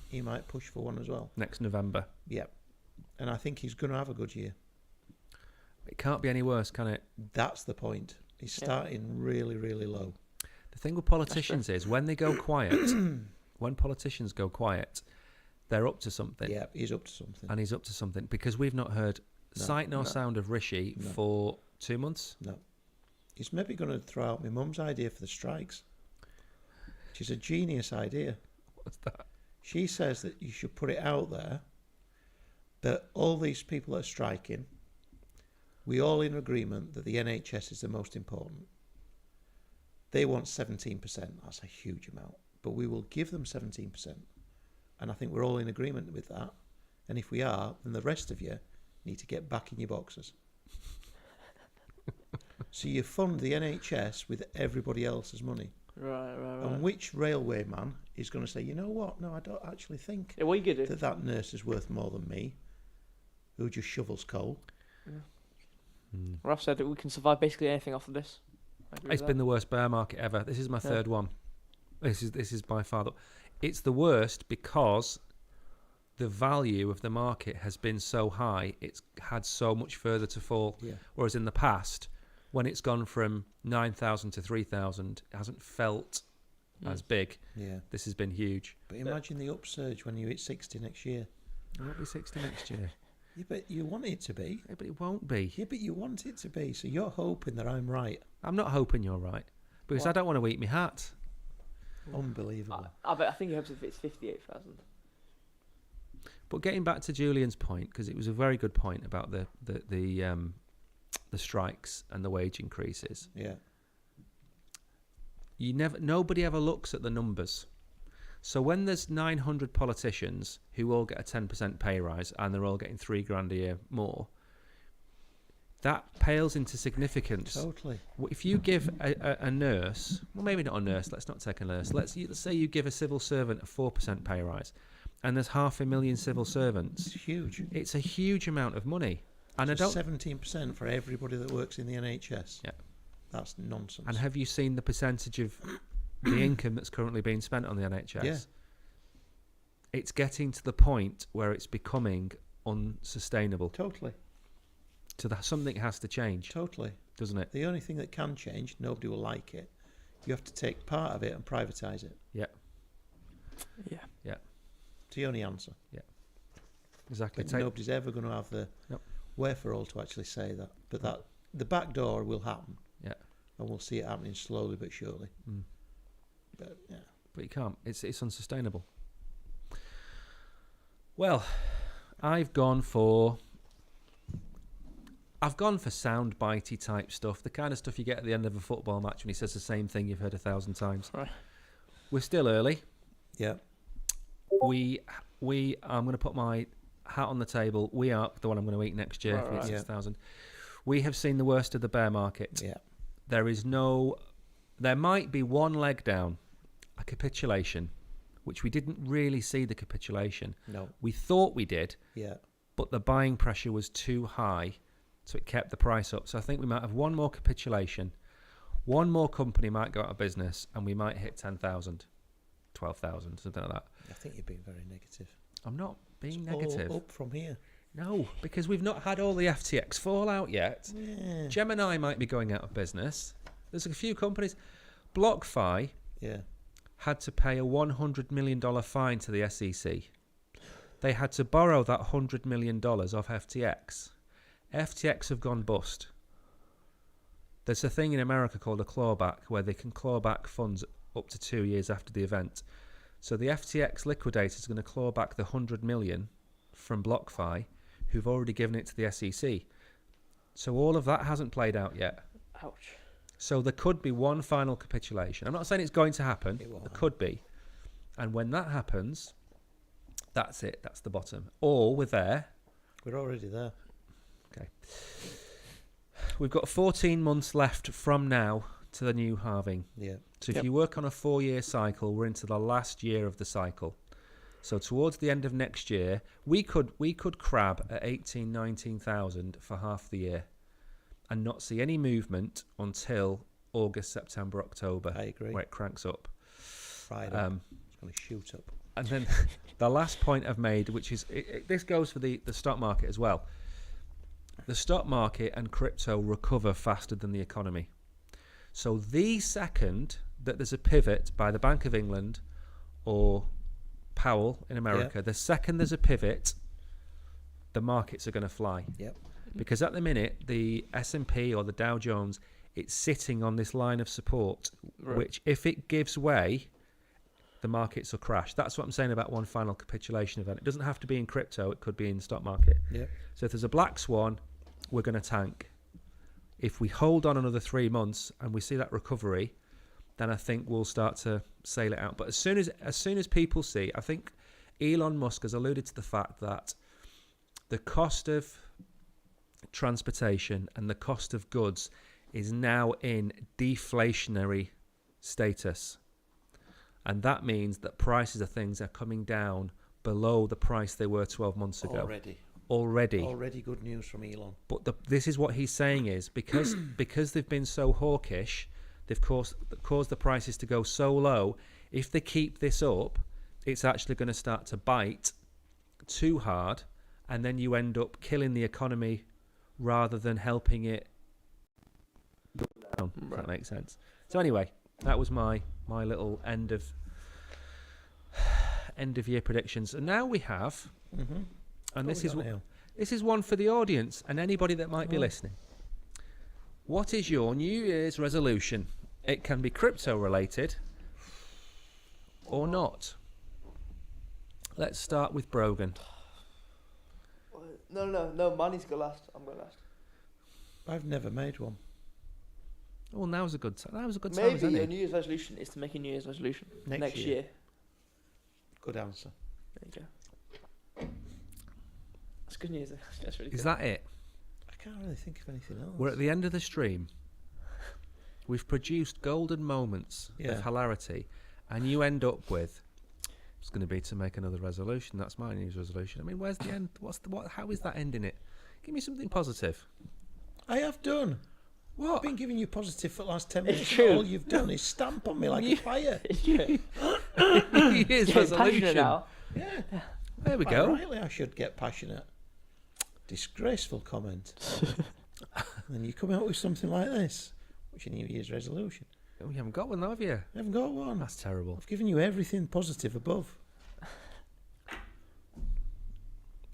he might push for one as well. Next November. Yeah. And I think he's going to have a good year. It can't be any worse, can it? That's the point. He's Yeah. starting really, really low. The thing with politicians is when they go quiet, when politicians go quiet, they're up to something. Yeah, he's up to something. And he's up to something, because we've not heard No, sight nor no. sound of Rishi No. for 2 months. No. He's maybe going to throw out my mum's idea for the strikes. She's a genius idea. What's that? She says that you should put it out there that all these people that are striking, we all in agreement that the NHS is the most important. They want 17%. That's a huge amount. But we will give them 17%. And I think we're all in agreement with that. And if we are, then the rest of you need to get back in your boxes. So you fund the NHS with everybody else's money. Right. And which railway man is going to say, you know what? No, I don't actually think Yeah, what are you gonna do? that nurse is worth more than me, who just shovels coal. Ralph said that we can survive basically anything off of this. I agree It's with been the worst bear market ever. This is my Yeah. third one. This is by far it's the worst because the value of the market has been so high. It's had so much further to fall. Yeah. Whereas in the past, when it's gone from 9,000 to 3,000, it hasn't felt as big. Yeah. This has been huge. But imagine the upsurge when you hit 60 next year. It won't be 60 next year. Yeah, but you want it to be. Yeah, but it won't be. Yeah, but you want it to be. So you're hoping that I'm right. I'm not hoping you're right because I What? don't want to eat my hat. Unbelievable. I think he hopes if it's 58,000. But getting back to Julian's point, because it was a very good point about the strikes and the wage increases. Yeah. Nobody ever looks at the numbers. So when there's 900 politicians who all get a 10% pay rise and they're all getting $3,000 a year more, that pales into significance. Totally. If you give a nurse, well, maybe not a nurse, let's not take a nurse. Let's say you give a civil servant a 4% pay rise, and there's 500,000 civil servants. It's huge. It's a huge amount of money, and So I don't. 17% for everybody that works in the NHS. Yeah. That's nonsense. And have you seen the percentage of the income that's currently being spent on the NHS? Yeah. It's getting to the point where it's becoming unsustainable. Totally. So something has to change, Totally. doesn't it? The only thing that can change, nobody will like it. You have to take part of it and privatise it. Yeah, Yeah. It's the only answer. exactly. But nobody's ever going to have the Nope. wherewithal to actually say that. But that the back door will happen. Yeah. And we'll see it happening slowly but surely. Mm. But yeah. But you can't. It's unsustainable. Well, I've gone for sound bitey type stuff, the kind of stuff you get at the end of a football match when he says the same thing you've heard 1,000 times. Right. We're still early. Yeah. I'm going to put my hat on the table. We are the one I'm going to eat next year. Right, If it's right. 6,000. We have seen the worst of the bear market. Yeah. There might be one leg down, a capitulation, which we didn't really see the capitulation. No. We thought we did, Yeah. but the buying pressure was too high, so it kept the price up. So I think we might have one more capitulation. One more company might go out of business, and we might hit 10,000, 12,000, something like that. I think you're being very negative. I'm not being It's all negative. up from here. No, because we've not had all the FTX fallout yet. Yeah. Gemini might be going out of business. There's a few companies. BlockFi Yeah. had to pay a $100 million fine to the SEC. They had to borrow that $100 million off FTX. FTX have gone bust. There's a thing in America called a clawback where they can claw back funds up to 2 years after the event. So the FTX liquidator is going to claw back the $100 million from BlockFi, who've already given it to the SEC. So all of that hasn't played out yet. Ouch. So there could be one final capitulation. I'm not saying it's going to happen. It won't There could be. And when that happens, that's it. That's the bottom. Or we're there. We're already there. We've got 14 months left from now to the new halving. Yeah. So if Yep. you work on a 4-year cycle, we're into the last year of the cycle. So towards the end of next year, we could crab at 18, 19,000 for half the year and not see any movement until August, September, October, I agree. where it cranks up. Friday. It's going to shoot up. And then the last point I've made, which is this goes for the stock market as well. The stock market and crypto recover faster than the economy. So the second that there's a pivot by the Bank of England or Powell in America, the second there's a pivot, the markets are going to fly. Yep. Because at the minute, the S&P or the Dow Jones, it's sitting on this line of support, Right. which if it gives way, the markets will crash. That's what I'm saying about one final capitulation event. It doesn't have to be in crypto. It could be in the stock market. Yep. So if there's a black swan, we're going to tank. If we hold on another 3 months and we see that recovery, then I think we'll start to sail it out. But as soon as people see, I think Elon Musk has alluded to the fact that the cost of transportation and the cost of goods is now in deflationary status. And that means that prices of things are coming down below the price they were 12 months ago. Already good news from Elon. But this is what he's saying is because they've been so hawkish, they've caused the prices to go so low. If they keep this up, it's actually going to start to bite too hard, and then you end up killing the economy rather than helping it go down. If that makes sense. So anyway, that was my little end of year predictions. And now we have, and this is one for the audience and anybody that might be listening. What is your New Year's resolution? It can be crypto related or not. Let's start with Brogan. No. Mine needs to go last. I'm going last. I've never made one. Well, now's a good time. That was a good time, Maybe isn't your it? New Year's resolution is to make a New Year's resolution next year. Good answer. There you go. That's good news. That's really good. Is that it? I can't really think of anything else. We're at the end of the stream. We've produced golden moments of hilarity, and you end up with, it's going to be to make another resolution. That's my New Year's resolution. I mean, where's the end? How is that ending it? Give me something positive. I have done. What? I've been giving you positive for the last 10 minutes. true. All you've done is stamp on me like a fire. It's true. New Year's Getting passionate resolution. now. Yeah. There we Quite go. rightly, I should get passionate. Disgraceful comment. And you come out with something like this. What's your New Year's resolution? We haven't got one, though, have you? I haven't got one. That's terrible. I've given you everything positive above.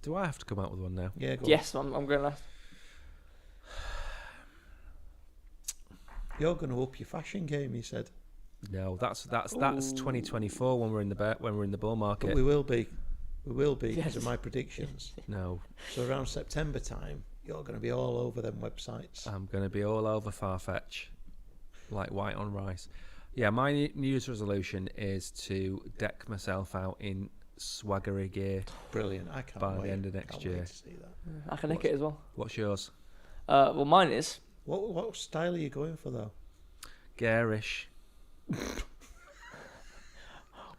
Do I have to come out with one now? Yeah, go on. Yes, I'm going last. You're going to up your fashion game, he said. No, that's 2024 when we're in the bull market. But we will be because Yes. of my predictions. No, So around September time, you're going to be all over them websites. I'm going to be all over Farfetch, like white on rice. Yeah, my New Year's resolution is to deck myself out in swaggery gear. Brilliant. I can't By the wait. end of next Can't year. wait to see that. I can nick it as well. What's yours? Well, mine is. What style are you going for, though? Garish. What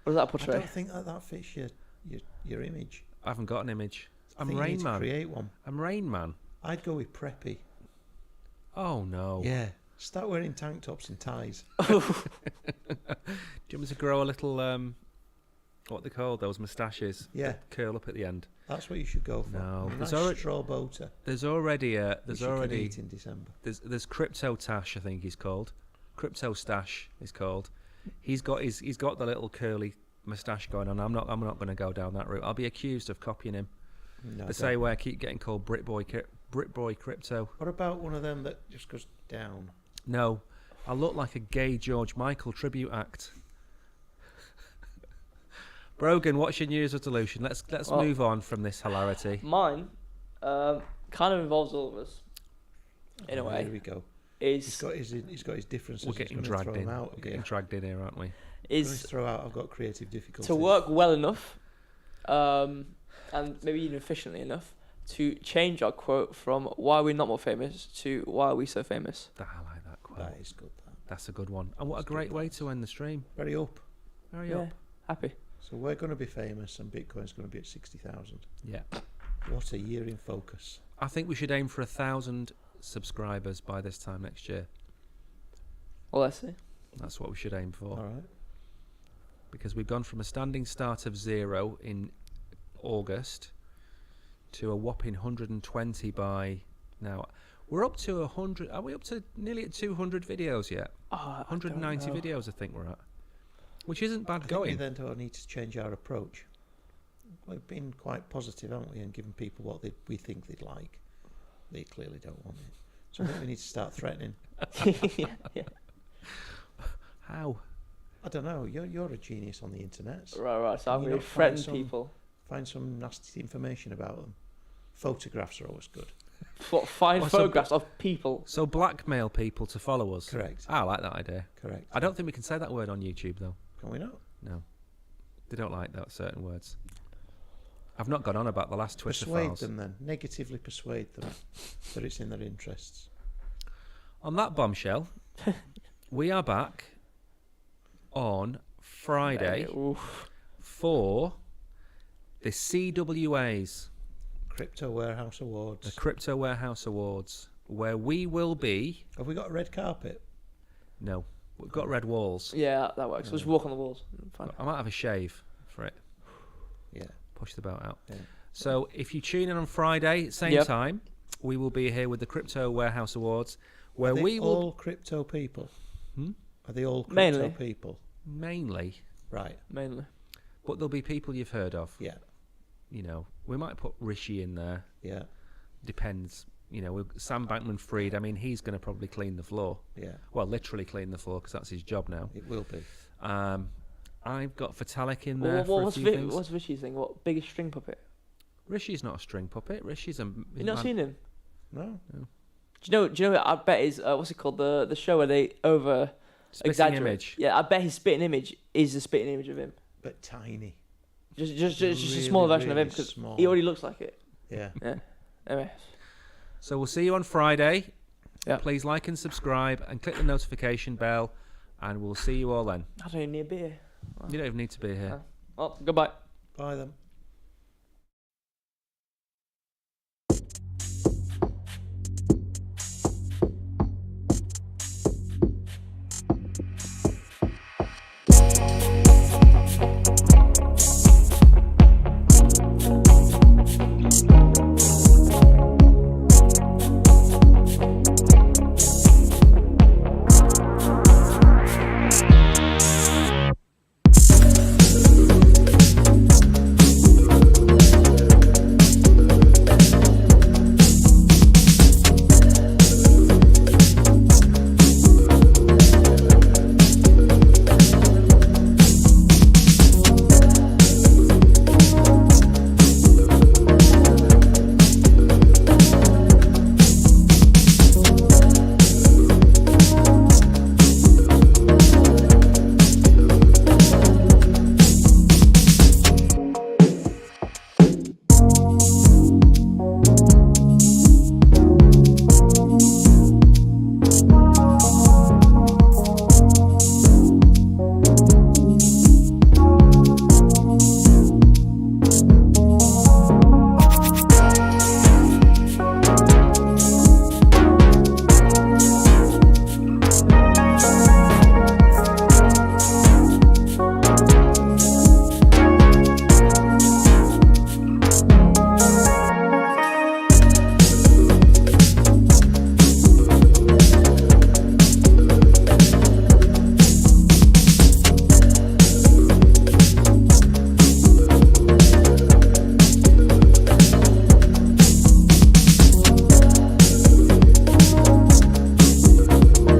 does that I portray? don't think that fits your image. I haven't got an image. I I'm think you Rain need to Man. create one. I'm Rain Man. I'd go with preppy. Oh no. Yeah. Start wearing tank tops and ties. Do you want me to grow a little what they call those moustaches? Yeah. that curl up at the end. That's what you should go for. No, A there's nice already- straw boater. There's already Which you can eat in December. there's Crypto Tash, I think he's called. Crypto Stash is called. He's got the little curly moustache going on. I'm not going to go down that route. I'll be accused of copying him. No, The same way I keep getting called Britboy Crypto. What about one of them that just goes down? No, I look like a gay George Michael tribute act. Brogan, what's your New Year's resolution? Let's Well, move on from this hilarity. Mine kind of involves all of us in a way. Here we go. Is He's got his differences. We're getting he's gonna dragged throw in. them out We're getting again. dragged in here, aren't we? He's is throw out. I've got creative difficulties. to work well enough, and maybe even efficiently enough to change our quote from "Why are we not more famous" to "Why are we so famous?" I like that quote. That is good. That. That's a good one. And what a That's great good. way to end the stream. Very up. Hurry Yeah, up. happy. So we're going to be famous, and Bitcoin's going to be at 60,000. Yeah. What a year in focus. I think we should aim for 1,000 subscribers by this time next year. Well, let's see. That's what we should aim for. All right. Because we've gone from a standing start of 0 in August to a whopping 120 by now. We're up to 100. Are we up to nearly at 200 videos yet? Oh, I don't 190 know. videos, I think we're at. Which isn't bad I think going. we then don't need to change our approach. We've been quite positive, haven't we, and given people what we think they'd like. They clearly don't want it. So I think we need to start threatening. yeah. How? I don't know. You're a genius on the internet. Right. So Can I'm you going not to find threaten some- people. Find some nasty information about them. Photographs are always good. What, find Oh, so- photographs of people? So blackmail people to follow us. Correct. I like that idea. Correct. I don't think we can say that word on YouTube though. Can we not? No, they don't like that certain words. I've not gone on about the last Twitter Persuade files. them then. Negatively persuade them that it's in their interests. On that bombshell, we are back on Friday Oof. for the CWAs, Crypto Warehouse the Awards. Crypto Warehouse Awards, where we will be. Have we got a red carpet? No, we've got red walls. Yeah, that works. Just walk on the walls. Fine. I might have a shave for it. Yeah. Push the belt out. Yeah. So if you tune in on Friday, same Yep. time, we will be here with the Crypto Warehouse Awards, where Are they we will all crypto people? Hmm? Are they all crypto Mainly. people? mainly, Right. Mainly. but there'll be people you've heard of. Yeah. You know, we might put Rishi in there. Yeah. Depends. You know, with Sam Bankman-Fried. I mean, he's going to probably clean the floor. Yeah. Well, literally clean the floor because that's his job now. It will be. I've got Vitalik in there What, for a what's, few things. what's Richie's thing? What, biggest string puppet? Rishi's not a string puppet. Rishi's a. You not seen him? No. Do you know? I bet is what's it called? The show where they over Spitting exaggerate. image. Yeah, I bet his spitting image is the spitting image of him. But tiny. Just a Really, smaller version of him really because small. he already looks like it. Yeah. Anyway, So we'll see you on Friday. Yeah. Please like and subscribe and click the notification bell, and we'll see you all then. I don't even need a beer. You don't even need to be here. Well, goodbye. Buy them.